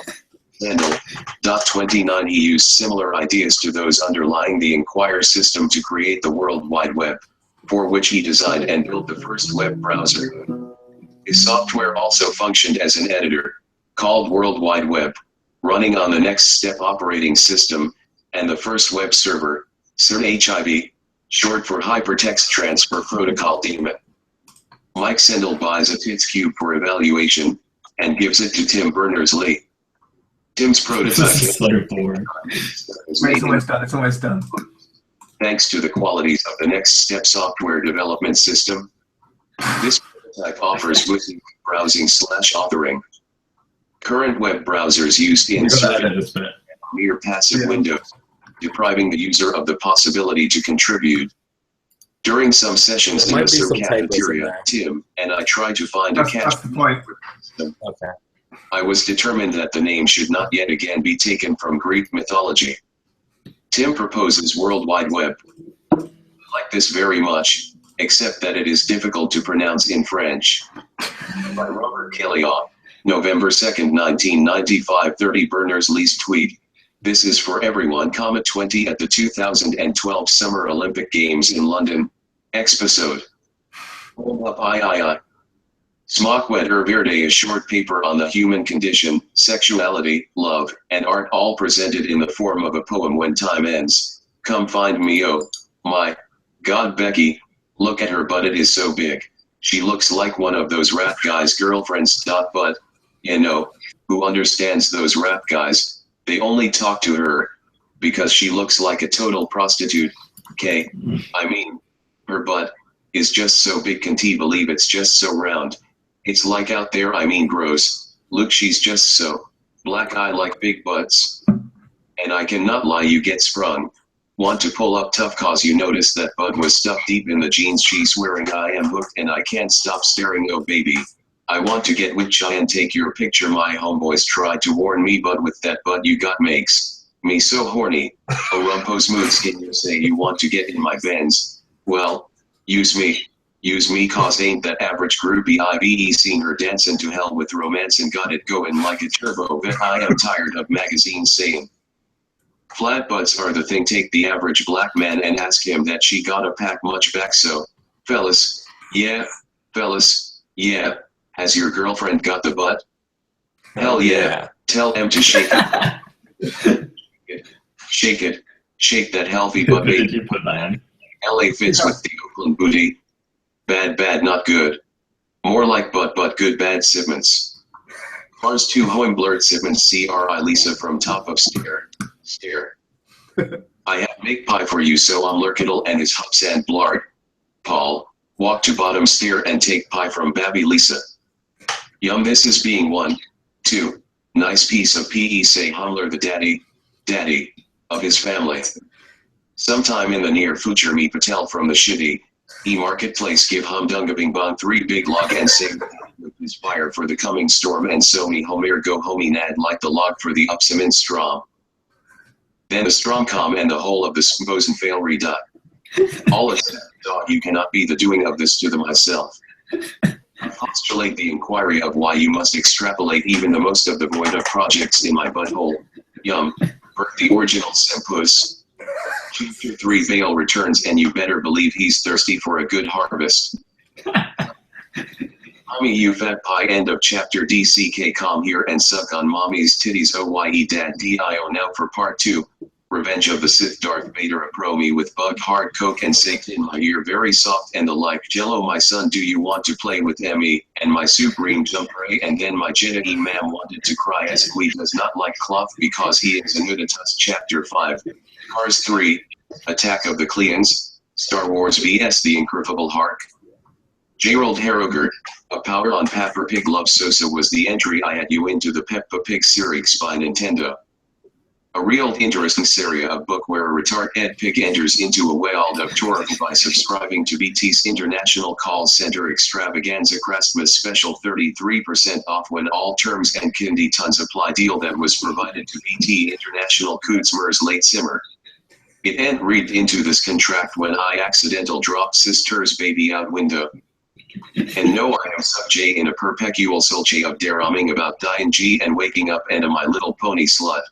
29 He used similar ideas to those underlying the Enquire system to create the World Wide Web, for which he designed and built the first web browser. His software also functioned as an editor, called World Wide Web, running on the Next Step operating system, and the first web server, CERN HIV, short for Hypertext Transfer Protocol Daemon. Mike Sendel buys a TITS cube for evaluation, and gives it to Tim Berners-Lee. Tim's prototype This is so boring. is Wait, made it's almost done. It's almost done. thanks to the qualities of the Next Step software development system. This prototype offers wiki browsing/authoring. Current web browsers used in mere passive windows, depriving the user of the possibility to contribute. During some sessions in the CERN cafeteria, Tim and I tried to find a catch. That's the point. Okay. I was determined that the name should not yet again be taken from Greek mythology. Tim proposes World Wide Web. I like this very much, except that it is difficult to pronounce in French. By Robert Kellogg, November 2nd, 1995. 30 Berners-Lee's tweet. This is for everyone, 20 at the 2012 Summer Olympic Games in London. Episode. Hold up, I. Smokwet Verde, a short paper on the human condition, sexuality, love, and art, all presented in the form of a poem. When time ends, come find me. Oh my God, Becky, look at her butt, it is so big. She looks like one of those rap guys' girlfriends. But, you know, who understands those rap guys? They only talk to her because she looks like a total prostitute. Okay, I mean, her butt is just so big, can't believe it's just so round. It's like out there, I mean gross. Look, she's just so black. I like big butts. And I cannot lie, you get sprung. Want to pull up tough cause you notice that butt was stuffed deep in the jeans she's wearing. I am hooked and I can't stop staring. Oh baby, I want to get with Chai and take your picture. My homeboys tried to warn me, but with that butt you got makes me so horny. Oh rumpo smooth skin, you say you want to get in my Benz. Well, use me cause ain't that average groupie. I've seen her dancing to hell with romance and got it going like a turbo. But I am tired of magazines saying flat butts are the thing. Take the average black man and ask him that she gotta pack much back. So, fellas, yeah, has your girlfriend got the butt? Hell yeah. Tell them to shake it. Shake that healthy butt. Did you put that in? LA fits with the Oakland booty. Bad, not good. More like but good, bad Simmons. Mars 2 Hoim blurred Simmons. CRI Lisa from top of stair. I have make pie for you, so I'm Lurkittle and his hops and blard. Paul, walk to bottom stair and take pie from Babby Lisa. Yum, this is being 1, 2. Nice piece of PE, say Humler the daddy of his family. Sometime in the near future, me Patel from the shitty marketplace give humdunga bing bong 3 big log and say his fire for the coming storm and so me Homer go homie nad like the log for the upsim in strom. Then the strom com and the whole of the symposium fail redot. All except, dog, you cannot be the doing of this to the myself. I postulate the inquiry of why you must extrapolate even the most of the void of projects in my butthole. Yum. Bert the original Sempus. Chapter 3 Vale returns and you better believe he's thirsty for a good harvest. Mommy, you fat pie. End of chapter. DCK. Come here and suck on mommy's titties. OYE dad DIO. Now for part 2. Revenge of the Sith. Darth Vader appro me with bug hard coke and saked in my ear very soft and the like. Jello, my son, do you want to play with Emmy? And my supreme jumper. And then my Jenny ma'am wanted to cry as Glee does not like cloth because he is a nuditus. Chapter 5. Cars 3. Attack of the Cleans. Star Wars vs. The Incurvable Hark. Gerald Harrogert. A Power on Peppa Pig Love Sosa was the entry I had you into the Peppa Pig series by Nintendo. A real interesting series of book where a retarded pig enters into a world of torture by subscribing to BT's International Call Center Extravaganza Christmas Special 33% off when all terms and conditions apply deal that was provided to BT International Cootsmer's late simmer. It ain't read into this contract when I accidental drop sister's baby out window. And no, I am sub J in a perpetual sulche of deruming about dying G and waking up and a My Little Pony slut.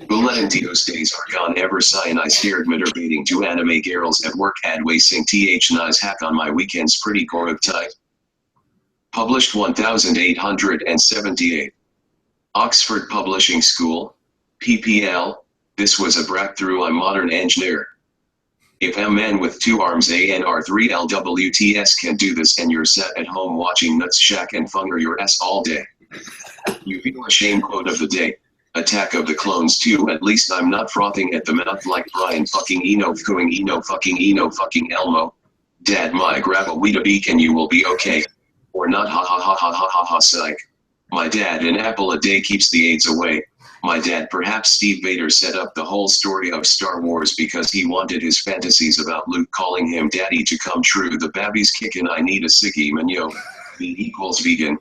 Bulentios days are gone ever sign I scared masturbating to anime girls at work ad wasting th nice hack on my weekends pretty gorg tight. Published 1878. Oxford Publishing School, PPL, this was a breakthrough on modern engineer. If a man with 2 arms ANR3LWTS can do this and you're sat at home watching Nuts Shack and funger your ass all day. You feel ashamed. Quote of the day. Attack of the Clones 2. At least I'm not frothing at the mouth like Brian fucking Eno fucking Elmo. Dad, my grab a Weeda beak and you will be okay. Or not, ha ha ha ha ha ha ha psych. My dad, an apple a day keeps the AIDS away. My dad, perhaps Steve Vader set up the whole story of Star Wars because he wanted his fantasies about Luke calling him daddy to come true. The baby's kickin', I need a sickie manyo. V equals vegan.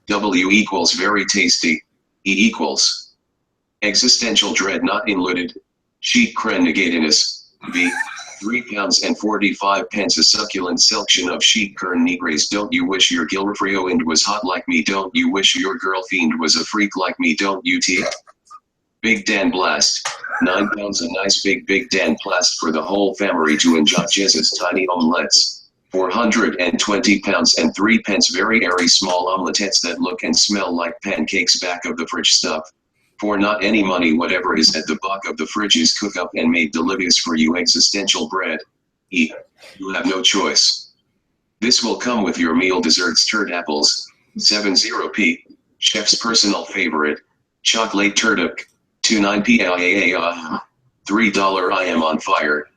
W equals very tasty. E equals existential dread not inluted. Sheet cren negatinus. V. 3 pounds and 45 pence a succulent selection of sheet kern negres. Don't you wish your Gilrefrio and was hot like me? Don't you wish your girl fiend was a freak like me? Don't you T? Big Dan Blast. 9 pounds a nice big Dan Blast for the whole family to enjoy Jesus tiny omelettes. 420 pounds and 3 pence very airy small omelettes that look and smell like pancakes back of the fridge stuff. For not any money whatever is at the back of the fridge is cook up and made delicious for you existential bread. E. You have no choice. This will come with your meal desserts turd apples. 70p. Chef's personal favorite. Chocolate turdup. 29p. $3 I am on fire.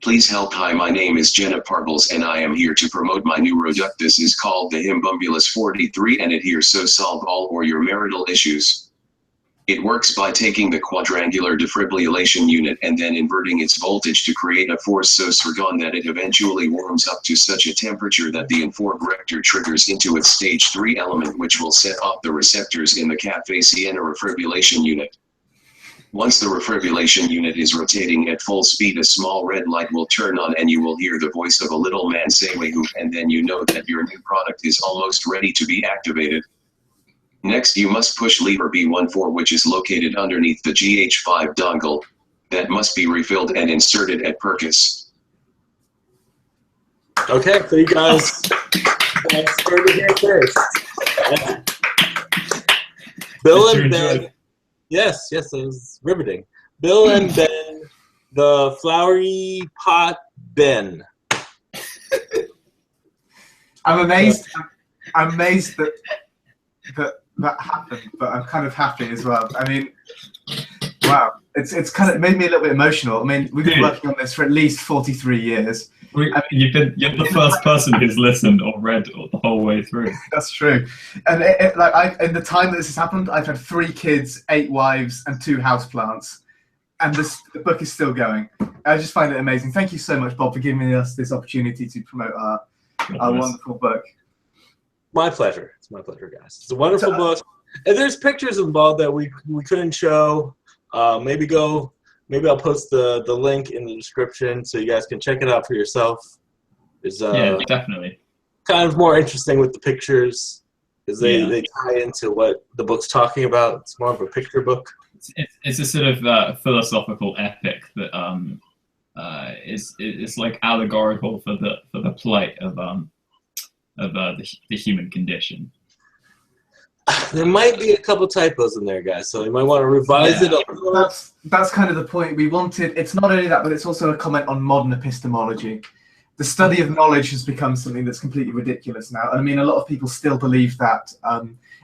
Please help. Hi, my name is Jenna Parbles and I am here to promote my new product. This is called the Himbumbulus 43 and it here so solve all or your marital issues. It works by taking the quadrangular defibrillation unit and then inverting its voltage to create a force so strong that it eventually warms up to such a temperature that the informed rector triggers into its stage 3 element which will set off the receptors in the cafe Sienna refibrillation unit. Once the refibrillation unit is rotating at full speed, a small red light will turn on and you will hear the voice of a little man say "Wahoo," and then you know that your new product is almost ready to be activated. Next you must push lever B14 which is located underneath the GH5 dongle. That must be refilled and inserted at Perkis. Okay, so you guys started here first. Yeah. Bill and Ben. Yes, it was riveting. Bill and Ben, the flowery pot Ben. I'm amazed. I'm amazed that happened, but I'm kind of happy as well. I mean, wow, it's kind of made me a little bit emotional. I mean, we've been working on this for at least 43 years. You're the first person who's listened or read the whole way through. That's true. And in the time that this has happened, I've had 3 kids, 8 wives, and 2 houseplants, and the book is still going. I just find it amazing. Thank you so much, Bob, for giving us this opportunity to promote our wonderful book. My pleasure. It's my pleasure, guys. It's a wonderful book. And there's pictures involved that we couldn't show. Maybe go maybe I'll post the link in the description so you guys can check it out for yourself. It's Yeah, definitely. kind of more interesting with the pictures because they tie into what the book's talking about. It's more of a picture book. It's a sort of philosophical epic that is like allegorical for the plight of the human condition. There might be a couple typos in there, guys, so you might want to revise it. That's kind of the point. We wanted. It's not only that, but it's also a comment on modern epistemology. The study of knowledge has become something that's completely ridiculous now. And I mean, a lot of people still believe that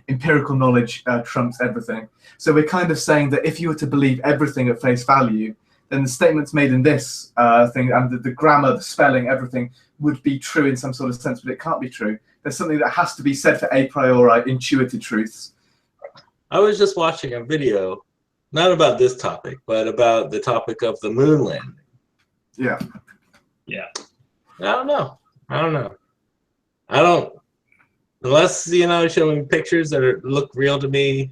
empirical knowledge trumps everything. So we're kind of saying that if you were to believe everything at face value, then the statements made in this thing and the grammar, the spelling, everything would be true in some sort of sense, but it can't be true. There's something that has to be said for a priori intuitive truths. I was just watching a video, not about this topic, but about the topic of the moon landing. Yeah. Yeah. I don't know. Unless, showing pictures that look real to me,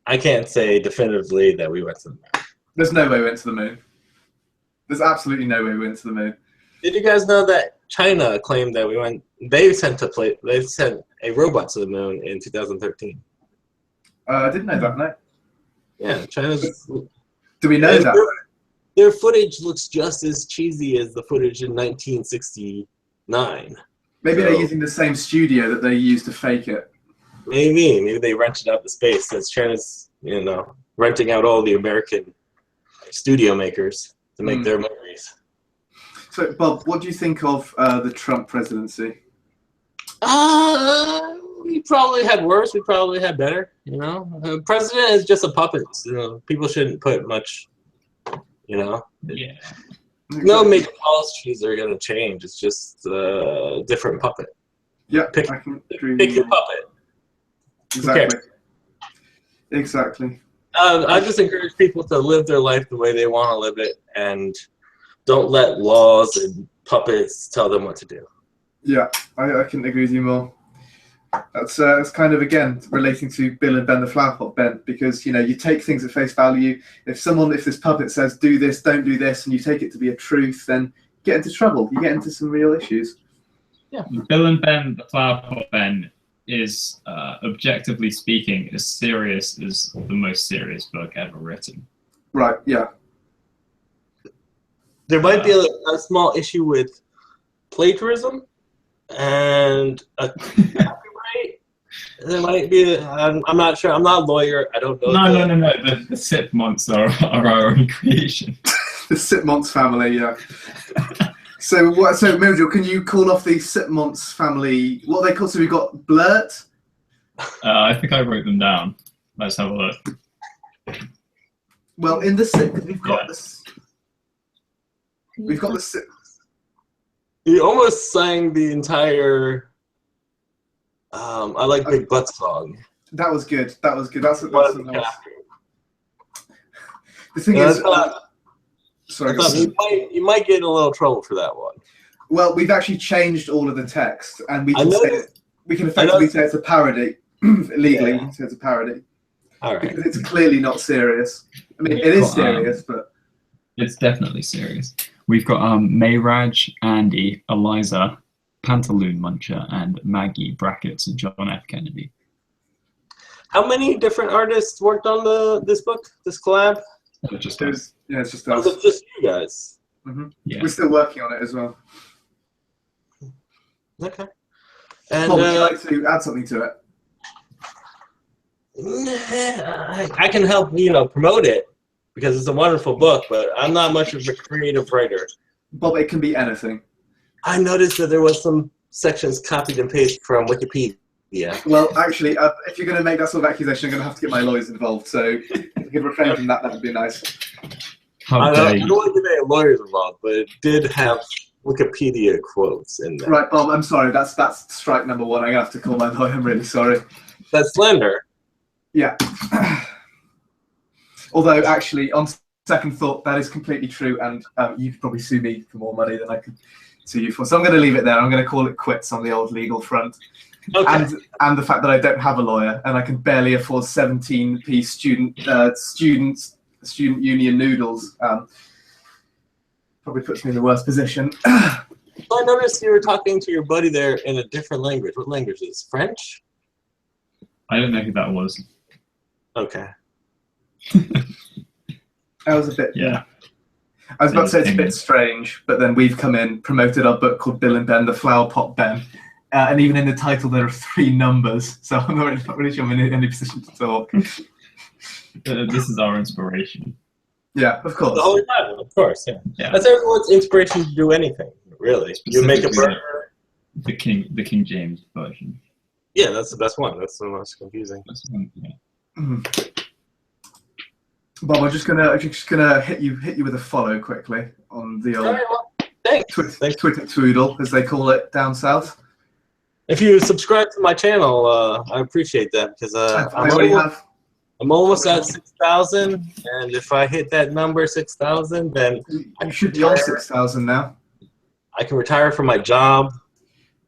I can't say definitively that we went to the moon. There's no way we went to the moon. There's absolutely no way we went to the moon. Did you guys know that China claimed that we went? They sent a robot to the moon in 2013. I didn't know that. No. Yeah, China's. Do we know that? Their footage looks just as cheesy as the footage in 1969. Maybe they're using the same studio that they used to fake it. Maybe they rented out the space since China's, renting out all the American studio makers to make their movies. So, Bob, what do you think of the Trump presidency? We probably had worse. We probably had better. The president is just a puppet. People shouldn't put much. Yeah. No major policies are going to change. It's just a different puppet. Yeah, pick your puppet. Exactly. Exactly. I just encourage people to live their life the way they want to live it, and don't let laws and puppets tell them what to do. Yeah, I couldn't agree with you more. That's kind of, again, relating to Bill and Ben the Flower Pot, Ben, because, you take things at face value. If this puppet says, do this, don't do this, and you take it to be a truth, then you get into trouble. You get into some real issues. Yeah. Bill and Ben the Flower Pot, Ben, is, objectively speaking, as serious as the most serious book ever written. Right, yeah. There might be a small issue with plagiarism and copyright. There might be. I'm not sure. I'm not a lawyer. I don't know. No. The Sipmonts are our own creation. The Sipmonts family, yeah. So Mildred, can you call off the Sipmonts family? What are they called? So we've got Blurt. I think I wrote them down. Let's have a look. Well, in the Sip, we've got this. We've got the Sip. You almost sang the entire I Like Big Butt song. That was good. That's nice. The thing is, sorry. You might get in a little trouble for that one. Well, we've actually changed all of the text, and we can effectively say it's a parody. Legally, we can say it's a parody. All right. Because it's clearly not serious. I mean, it is serious, but it's definitely serious. We've got Mayraj, Andy, Eliza, Pantaloon Muncher, and Maggie (brackets John F. Kennedy). How many different artists worked on this book, this collab? It's just us. It's just you guys. Mm-hmm. Yeah. We're still working on it as well. Okay. And Paul, would you like to add something to it? I can help, promote it because it's a wonderful book, but I'm not much of a creative writer. Bob, it can be anything. I noticed that there was some sections copied and pasted from Wikipedia. Well, actually, if you're going to make that sort of accusation, I'm going to have to get my lawyers involved. So if you could refrain from that, that would be nice. I don't want to get any lawyers involved, but it did have Wikipedia quotes in there. Right, Bob, I'm sorry. That's strike number one. I'm going to have to call my lawyer. I'm really sorry. That's slander. Yeah. Although, actually, on second thought, that is completely true, and you could probably sue me for more money than I could sue you for. So I'm going to leave it there. I'm going to call it quits on the old legal front. Okay. And the fact that I don't have a lawyer and I can barely afford 17p student student union noodles. Probably puts me in the worst position. I noticed you were talking to your buddy there in a different language. What language is it? French? I don't know who that was. Okay. That was a bit. Yeah. I was about to say it's a bit strange, but then we've come in, promoted our book called Bill and Ben, the Flower Pot Ben, and even in the title there are 3 numbers, so I'm not really sure I'm in any position to talk. This is our inspiration. Yeah, of course. The whole time, of course, yeah. Yeah. That's everyone's inspiration to do anything, really. You make a Specifically burger. The King James version. Yeah, that's the best one. That's the most confusing. Yeah. Bob, I'm just gonna hit you with a follow quickly on the old Thanks. Twitter twoodle, as they call it down south. If you subscribe to my channel, I appreciate that because I'm almost at 6,000, and if I hit that number 6,000, then you should be on 6,000 now. I can retire from my job.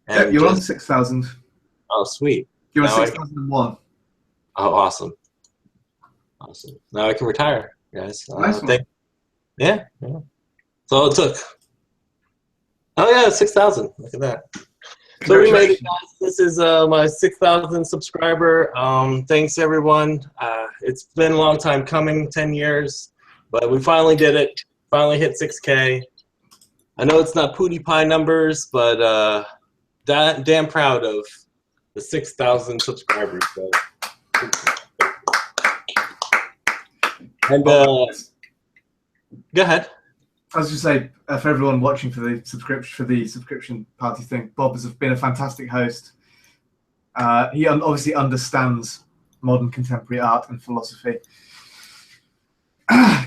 Yeah, you're on 6,000. Oh, sweet. You're on 6,001. Oh, awesome. Awesome. Now I can retire, guys. Nice one. Yeah. So it took. Oh yeah, 6,000. Look at that. So we made it, guys. This is my 6,000 subscriber. Thanks everyone. It's been a long time coming, 10 years, but we finally did it. Finally hit 6K. I know it's not Pootie Pie numbers, but damn proud of the 6,000 subscribers. So. And go ahead. I was just say for everyone watching for the subscription party thing, Bob has been a fantastic host. He obviously understands modern contemporary art and philosophy.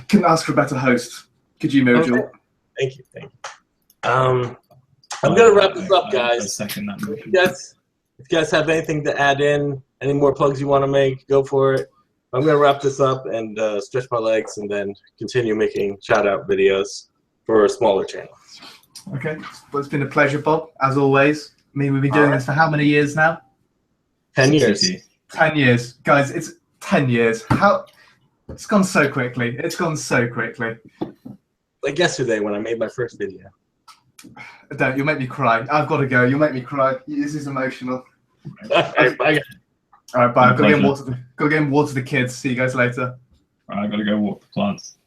Couldn't ask for a better host. Could you, Mojul? Okay. Thank you. I'm gonna wrap this up, guys. If you guys have anything to add in, any more plugs you want to make, go for it. I'm going to wrap this up and stretch my legs and then continue making shout-out videos for a smaller channel. Okay. Well, it's been a pleasure, Bob, as always. I mean, we've been doing this for how many years now? 10 years. 10 years. Guys, it's 10 years. It's gone so quickly. It's gone so quickly. Like yesterday when I made my first video. Don't. You'll make me cry. I've got to go. You'll make me cry. This is emotional. Okay, bye. All right, bye. I've got to get water to the kids. See you guys later. All right, I got to go walk the plants.